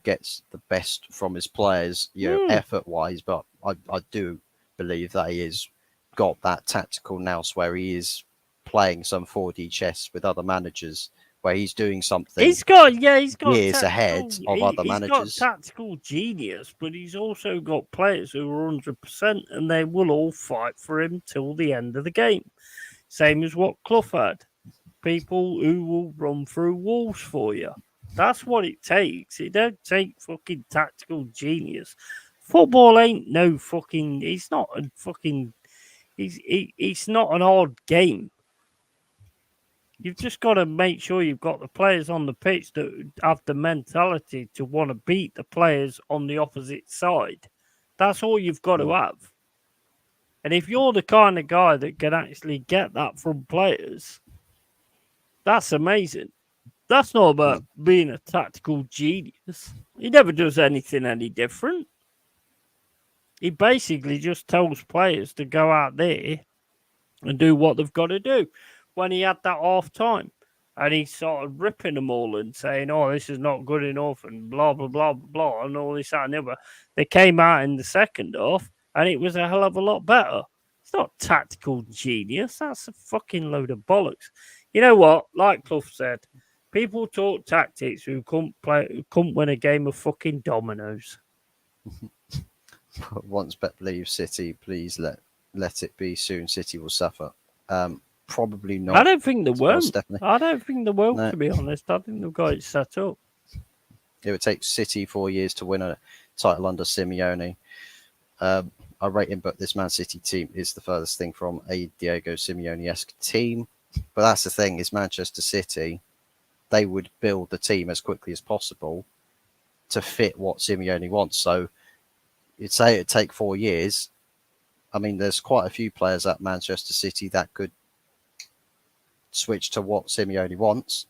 Speaker 1: gets the best from his players, effort-wise, but I do believe that he has got that tactical nous where he is playing some 4D chess with other managers, where he's doing something.
Speaker 2: He's got
Speaker 1: years ahead of other managers.
Speaker 2: He's got tactical genius, but he's also got players who are 100%, and they will all fight for him till the end of the game. Same as what Clough had. People who will run through walls for you. That's what it takes. It don't take fucking tactical genius. Football ain't no fucking. It's not a fucking. It's not an odd game. You've just got to make sure you've got the players on the pitch that have the mentality to want to beat the players on the opposite side. That's all you've got to have. And if you're the kind of guy that can actually get that from players, that's amazing. That's not about being a tactical genius. He never does anything any different. He basically just tells players to go out there and do what they've got to do. When he had that half time, and he started ripping them all and saying, "Oh, this is not good enough," and blah blah blah blah, and all this that and the other. They came out in the second half, and it was a hell of a lot better. It's not tactical genius. That's a fucking load of bollocks. You know what? Like Clough said, people talk tactics who couldn't win a game of fucking dominoes.
Speaker 1: Once Pep leaves City, please let it be soon. City will suffer. Probably not.
Speaker 2: I don't think they will. I don't think they will,
Speaker 1: No.
Speaker 2: to be honest. I think they've got it set up.
Speaker 1: It would take City 4 years to win a title under Simeone. I rate him, but this Man City team is the furthest thing from a Diego Simeone-esque team. But that's the thing, is Manchester City, they would build the team as quickly as possible to fit what Simeone wants. So you'd say it'd take 4 years. I mean, there's quite a few players at Manchester City that could switch to what Simeone wants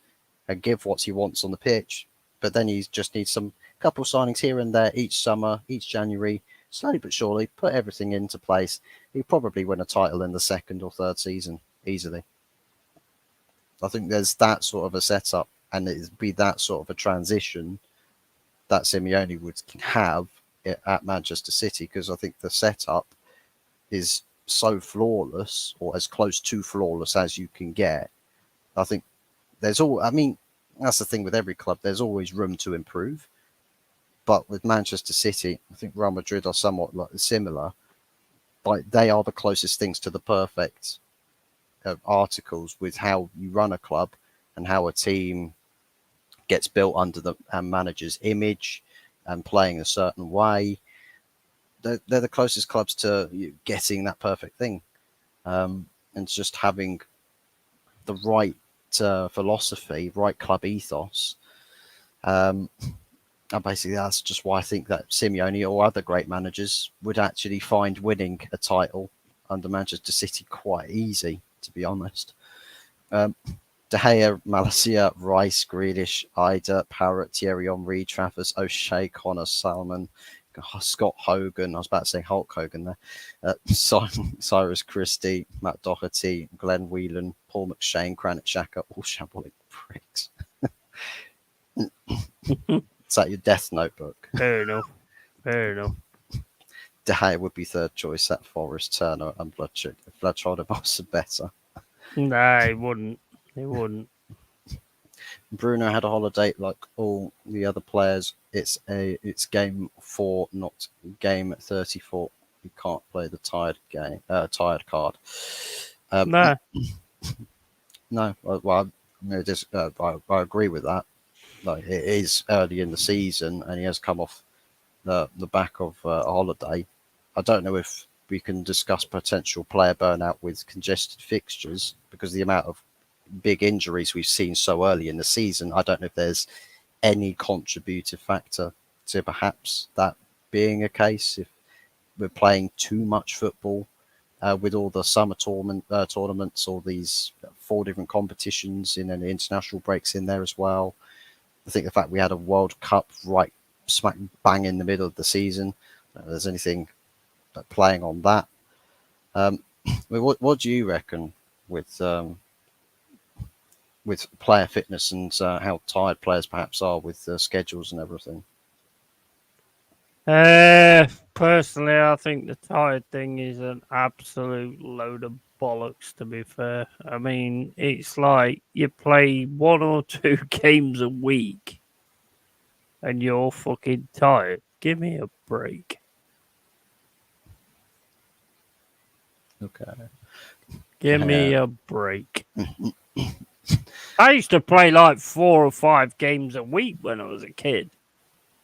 Speaker 1: and give what he wants on the pitch. But then he just needs some couple signings here and there each summer, each January, slowly but surely, put everything into place. He'll probably win a title in the second or third season easily. I think there's that sort of a setup, and it'd be that sort of a transition that Simeone would have at Manchester City, because I think the setup is so flawless, or as close to flawless as you can get. I think that's the thing with every club. There's always room to improve. But with Manchester City, I think Real Madrid are somewhat similar. But they are the closest things to the perfect articles with how you run a club and how a team gets built under the manager's image and playing a certain way. They're the closest clubs to getting that perfect thing. And just having the right philosophy, right club ethos. And basically, that's just why I think that Simeone or other great managers would actually find winning a title under Manchester City quite easy, to be honest. De Gea, Malacia, Rice, Grealish, Ida, Parrott, Thierry Henry, Traffers, O'Shea, Connor, Salmon, Scott Hogan, I was about to say Hulk Hogan there, Cyrus Christie, Matt Doherty, Glenn Whelan, Paul McShane, Granit Xhaka, all shambolic pricks. Is that your death notebook?
Speaker 2: Fair enough.
Speaker 1: De Gea would be third choice at Forest, Turner, and Bloodshot was better.
Speaker 2: No, he wouldn't. He wouldn't.
Speaker 1: Bruno had a holiday like all the other players. It's game 4, not game 34. You can't play the tired card.
Speaker 2: No.
Speaker 1: No, well, I agree with that. Like, it is early in the season, and he has come off the back of a holiday. I don't know if we can discuss potential player burnout with congested fixtures because the amount of big injuries we've seen so early in the season. I don't know if there's any contributive factor to perhaps that being a case. If we're playing too much football with all the summer tournaments, all these 4 different competitions in, and international breaks in there as well. I think the fact we had a World Cup right smack bang in the middle of the season, I don't know if there's anything playing on that. What do you reckon with player fitness and how tired players perhaps are with schedules and everything?
Speaker 2: Personally, I think the tired thing is an absolute load of bollocks, to be fair. I mean, it's like you play 1 or 2 games a week and you're fucking tired. Give me a break.
Speaker 1: Okay.
Speaker 2: Give me a break. I used to play like 4 or 5 games a week when I was a kid.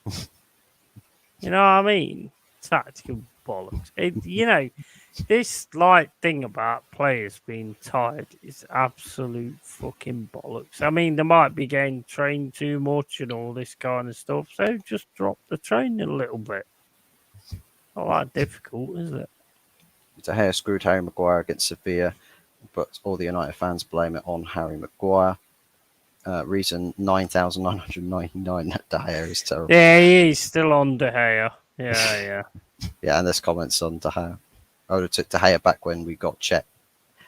Speaker 2: You know what I mean? Tactical bollocks. This like thing about players being tired is absolute fucking bollocks. I mean, they might be getting trained too much and all this kind of stuff, so just drop the training a little bit. Not that difficult, is it?
Speaker 1: De Gea screwed Harry Maguire against Sevilla, but all the United fans blame it on Harry Maguire. Reason 9,999 that De Gea is terrible.
Speaker 2: Yeah, he's still on De Gea. Yeah.
Speaker 1: Yeah, and there's comments on De Gea. I would have took De Gea back when we got Chet.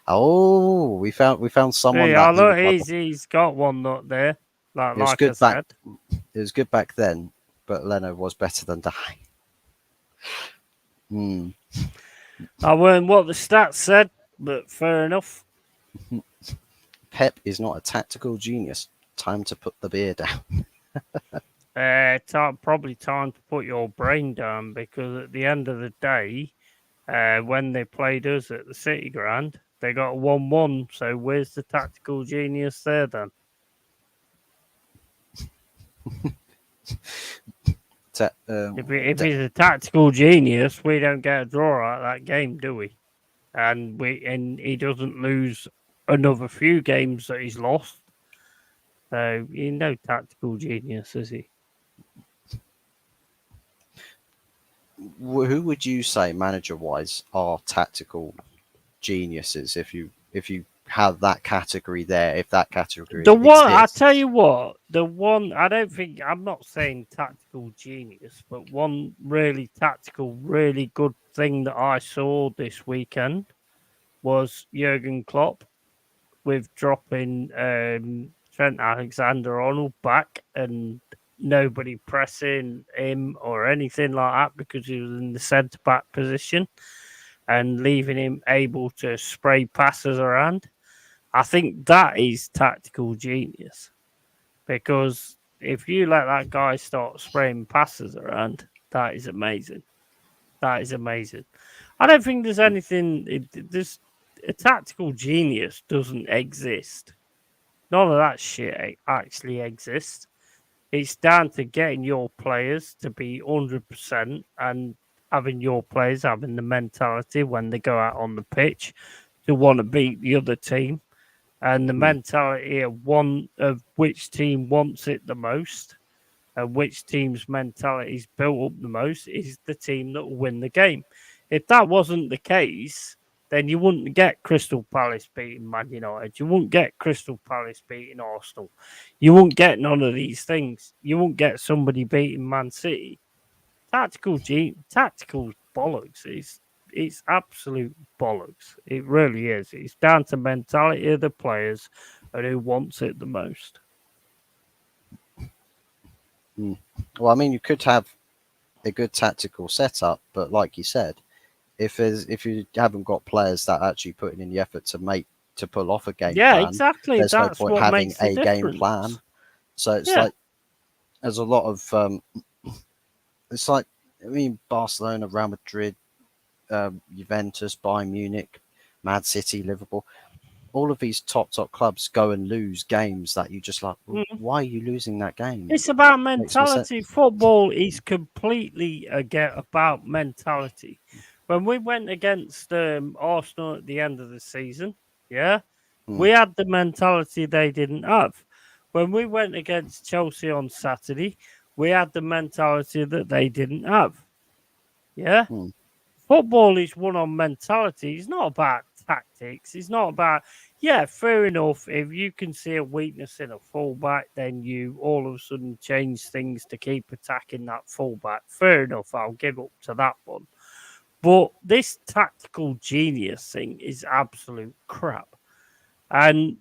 Speaker 1: Oh, we found someone
Speaker 2: Yeah,
Speaker 1: that
Speaker 2: look, he's got one nut there.
Speaker 1: It was
Speaker 2: Like
Speaker 1: good
Speaker 2: I said.
Speaker 1: It was good back then, but Leno was better than De Gea.
Speaker 2: I weren't what the stats said, but fair enough.
Speaker 1: Pep is not a tactical genius. Time to put the beer down.
Speaker 2: Probably time to put your brain down, because at the end of the day, when they played us at the City Ground, they got a 1-1. So where's the tactical genius there then? If he's a tactical genius, we don't get a draw out of that game, do we? And he doesn't lose another few games that he's lost. So he's no tactical genius, is he?
Speaker 1: Who would you say, manager-wise, are tactical geniuses? If you have that category there, if that category
Speaker 2: The one, I
Speaker 1: exists.
Speaker 2: tell you what, I don't think, I'm not saying tactical genius, but one really tactical, really good thing that I saw this weekend was Jurgen Klopp with dropping Trent Alexander-Arnold back and nobody pressing him or anything like that because he was in the centre-back position and leaving him able to spray passes around. I think that is tactical genius, because if you let that guy start spraying passes around, that is amazing. That is amazing. I don't think there's anything. There's a tactical genius doesn't exist. None of that shit actually exists. It's down to getting your players to be 100% and having your players having the mentality when they go out on the pitch to want to beat the other team, and the mentality of which team wants it the most and which team's mentality is built up the most is the team that will win the game. If that wasn't the case, then you wouldn't get Crystal Palace beating Man United. You wouldn't get Crystal Palace beating Arsenal. You wouldn't get none of these things. You wouldn't get somebody beating Man City. Tactical bollocks. It's absolute bollocks. It really is. It's down to mentality of the players and who wants it the most.
Speaker 1: Well, I mean, you could have a good tactical setup, but like you said, if you haven't got players that are actually putting in the effort to pull off a game
Speaker 2: Yeah,
Speaker 1: plan,
Speaker 2: exactly.
Speaker 1: there's no
Speaker 2: That's
Speaker 1: point
Speaker 2: what
Speaker 1: having
Speaker 2: makes the
Speaker 1: a game plan.
Speaker 2: difference.
Speaker 1: So it's
Speaker 2: Yeah.
Speaker 1: like there's a lot of it's like I mean Barcelona, Real Madrid, Juventus, Bayern Munich, Man City, Liverpool. All of these top clubs go and lose games that you just like. "Well,
Speaker 2: Mm.
Speaker 1: why are you losing that game?
Speaker 2: It's about
Speaker 1: Makes no sense."
Speaker 2: mentality. Football is completely about mentality. When we went against Arsenal at the end of the season, yeah,
Speaker 1: Hmm.
Speaker 2: we had the mentality they didn't have. When we went against Chelsea on Saturday, we had the mentality that they didn't have. Yeah.
Speaker 1: Hmm.
Speaker 2: Football is one on mentality. It's not about tactics. It's not about, yeah, fair enough. If you can see a weakness in a fullback, then you all of a sudden change things to keep attacking that fullback. Fair enough. I'll give up to that one. But this tactical genius thing is absolute crap. And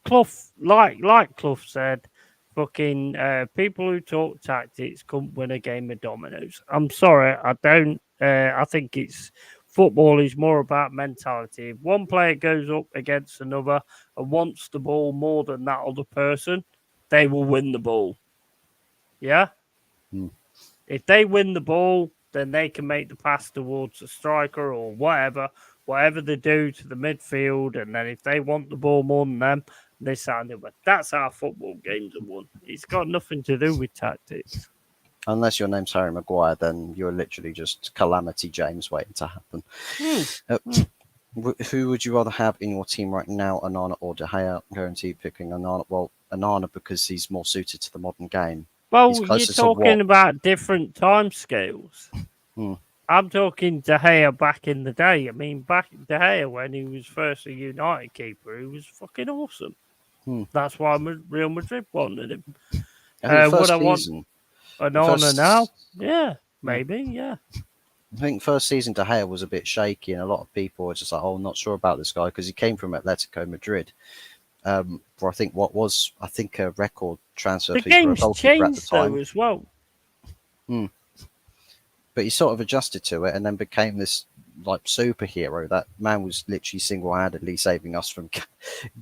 Speaker 2: Clough, like Clough said, fucking people who talk tactics can't win a game of dominoes. I'm sorry, I don't. I think it's football is more about mentality. If one player goes up against another and wants the ball more than that other person, they will win the ball. Yeah.
Speaker 1: Hmm.
Speaker 2: If they win the ball, then they can make the pass towards the striker or whatever they do to the midfield. And then if they want the ball more than them, they sign it. But that's how football games are won. It's got nothing to do with tactics.
Speaker 1: Unless your name's Harry Maguire, then you're literally just Calamity James waiting to happen.
Speaker 2: Hmm.
Speaker 1: Uh, who would you rather have in your team right now, Anana or De Gea? I'm going to be picking Anana. Well, Anana because he's more suited to the modern game. He's
Speaker 2: Well, you're
Speaker 1: closer to what?
Speaker 2: talking about different time scales.
Speaker 1: Hmm.
Speaker 2: I'm talking De Gea back in the day. I mean, back De Gea when he was first a United keeper, he was fucking awesome.
Speaker 1: Hmm.
Speaker 2: That's why Real Madrid wanted him.
Speaker 1: I think
Speaker 2: Would
Speaker 1: first
Speaker 2: I want
Speaker 1: season,
Speaker 2: an
Speaker 1: the
Speaker 2: honor now?
Speaker 1: first,
Speaker 2: Yeah,
Speaker 1: yeah,
Speaker 2: maybe. Yeah.
Speaker 1: I think first season De Gea was a bit shaky, and a lot of people were just like, "Oh, I'm not sure about this guy," because he came from Atletico Madrid. For I think what was a record transfer
Speaker 2: The
Speaker 1: fee for a
Speaker 2: game's
Speaker 1: goalkeeper at the
Speaker 2: changed though
Speaker 1: time.
Speaker 2: as well.
Speaker 1: Hmm. But he sort of adjusted to it and then became this like superhero. That man was literally single-handedly saving us from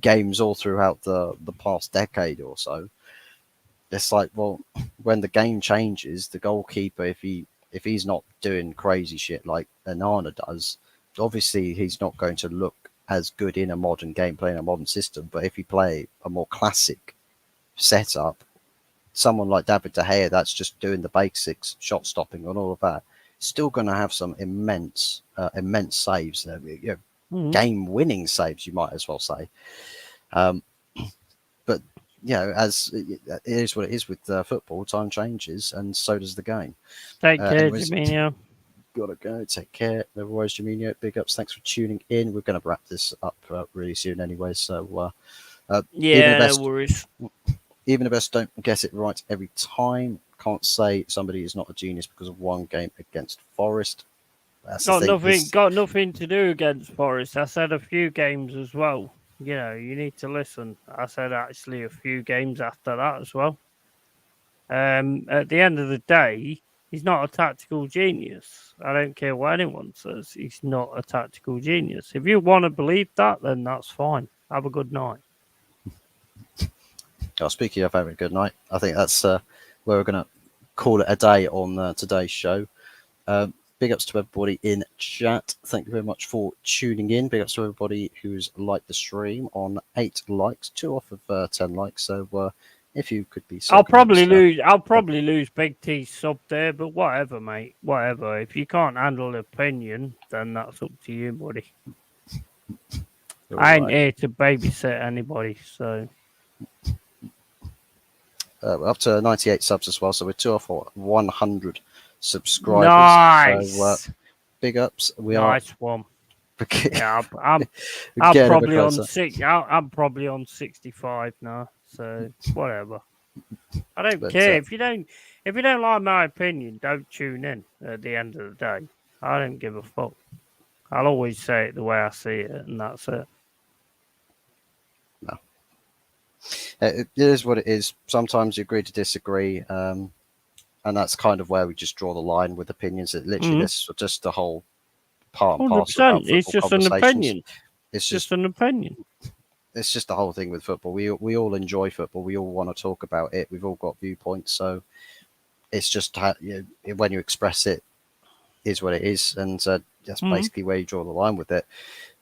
Speaker 1: games all throughout the past decade or so. It's like, well, when the game changes, the goalkeeper, if he's not doing crazy shit like Anana does, obviously he's not going to look as good in a modern game, playing a modern system. But if you play a more classic setup, someone like David De Gea that's just doing the basics, shot stopping and all of that, still going to have some immense saves,
Speaker 2: Mhm.
Speaker 1: game-winning saves, you might as well say. Um, but as it is what it is with football, time changes and so does the game.
Speaker 2: Take care,
Speaker 1: Anyways,
Speaker 2: Jaminio.
Speaker 1: gotta go. Take care. Otherwise, Jaminho, big ups. Thanks for tuning in. We're going to wrap this up really soon, anyway. So even the
Speaker 2: Yeah, no
Speaker 1: best
Speaker 2: worries.
Speaker 1: even the best don't get it right every time. Can't say somebody is not a genius because of one game against Forest. That's the thing.
Speaker 2: Got nothing to do against Forest. I said a few games as well. You know, you need to listen. I said actually a few games after that as well. At the end of the day, he's not a tactical genius. I don't care what anyone says. He's not a tactical genius. If you want to believe that, then that's fine. Have a good night.
Speaker 1: Speaking of having a good night, I think that's where we're going to call it a day on today's show. Big ups to everybody in chat. Thank you very much for tuning in. Big ups to everybody who's liked the stream on 8 likes, 2 off of 10 likes. So if you could be so
Speaker 2: I'll
Speaker 1: kind
Speaker 2: probably
Speaker 1: as
Speaker 2: lose. I'll probably lose Big T's sub there, but whatever, mate. Whatever. If you can't handle opinion, then that's up to you, buddy. I ain't
Speaker 1: right.
Speaker 2: here to babysit anybody, so
Speaker 1: Up to 98 subs as well. So we're 2 off 100 subscribers. So
Speaker 2: nice,
Speaker 1: big ups. We are
Speaker 2: nice one. Yeah, I'm
Speaker 1: getting a bit
Speaker 2: probably on
Speaker 1: closer.
Speaker 2: six. I'm probably on 65 now, so whatever. I don't
Speaker 1: But
Speaker 2: care if you don't like my opinion. Don't tune in. At the end of the day, I don't give a fuck. I'll always say it the way I see it, and that's it.
Speaker 1: no, it is what it is. Sometimes you agree to disagree. and that's kind of where we just draw the line with opinions. That literally this is just the whole part and parcel
Speaker 2: 100%.
Speaker 1: about
Speaker 2: It's
Speaker 1: football
Speaker 2: just an
Speaker 1: conversations.
Speaker 2: opinion.
Speaker 1: It's
Speaker 2: Just an opinion.
Speaker 1: it's just the whole thing with football. We all enjoy football. We all want to talk about it. We've all got viewpoints. So it's just how, when you express it is what it is, and that's basically where you draw the line with it.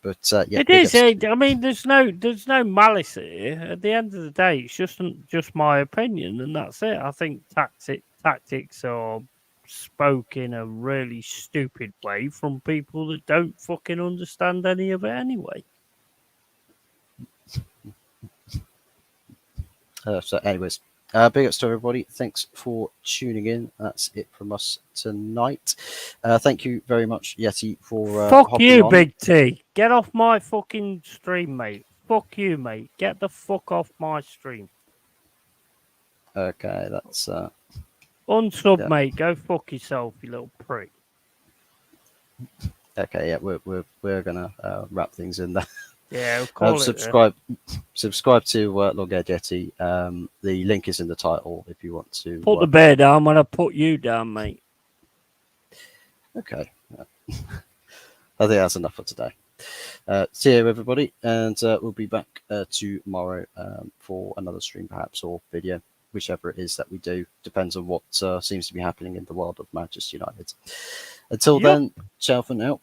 Speaker 1: But yeah,
Speaker 2: It is. I mean, there's no malice here. At the end of the day, it's just my opinion, and that's it. I think tactics are spoke in a really stupid way from people that don't fucking understand any of it anyway.
Speaker 1: So, anyways, big ups to everybody. Thanks for tuning in. That's it from us tonight. Thank you very much, Yeti, for
Speaker 2: Fuck
Speaker 1: hopping
Speaker 2: you,
Speaker 1: on.
Speaker 2: Big T. Get off my fucking stream, mate. Fuck you, mate. Get the fuck off my stream.
Speaker 1: Okay, that's
Speaker 2: Unsub,
Speaker 1: yeah.
Speaker 2: mate. Go fuck yourself, you little prick.
Speaker 1: Okay, yeah, we're gonna wrap things in there.
Speaker 2: Yeah, we'll call
Speaker 1: subscribe to Long Edge Yeti. The link is in the title if you want to
Speaker 2: put the bear down when I put you down, mate.
Speaker 1: Okay. I think that's enough for today. See you, everybody, and we'll be back tomorrow for another stream, perhaps, or video, whichever it is that we do. Depends on what seems to be happening in the world of Manchester United. Until then, ciao for now.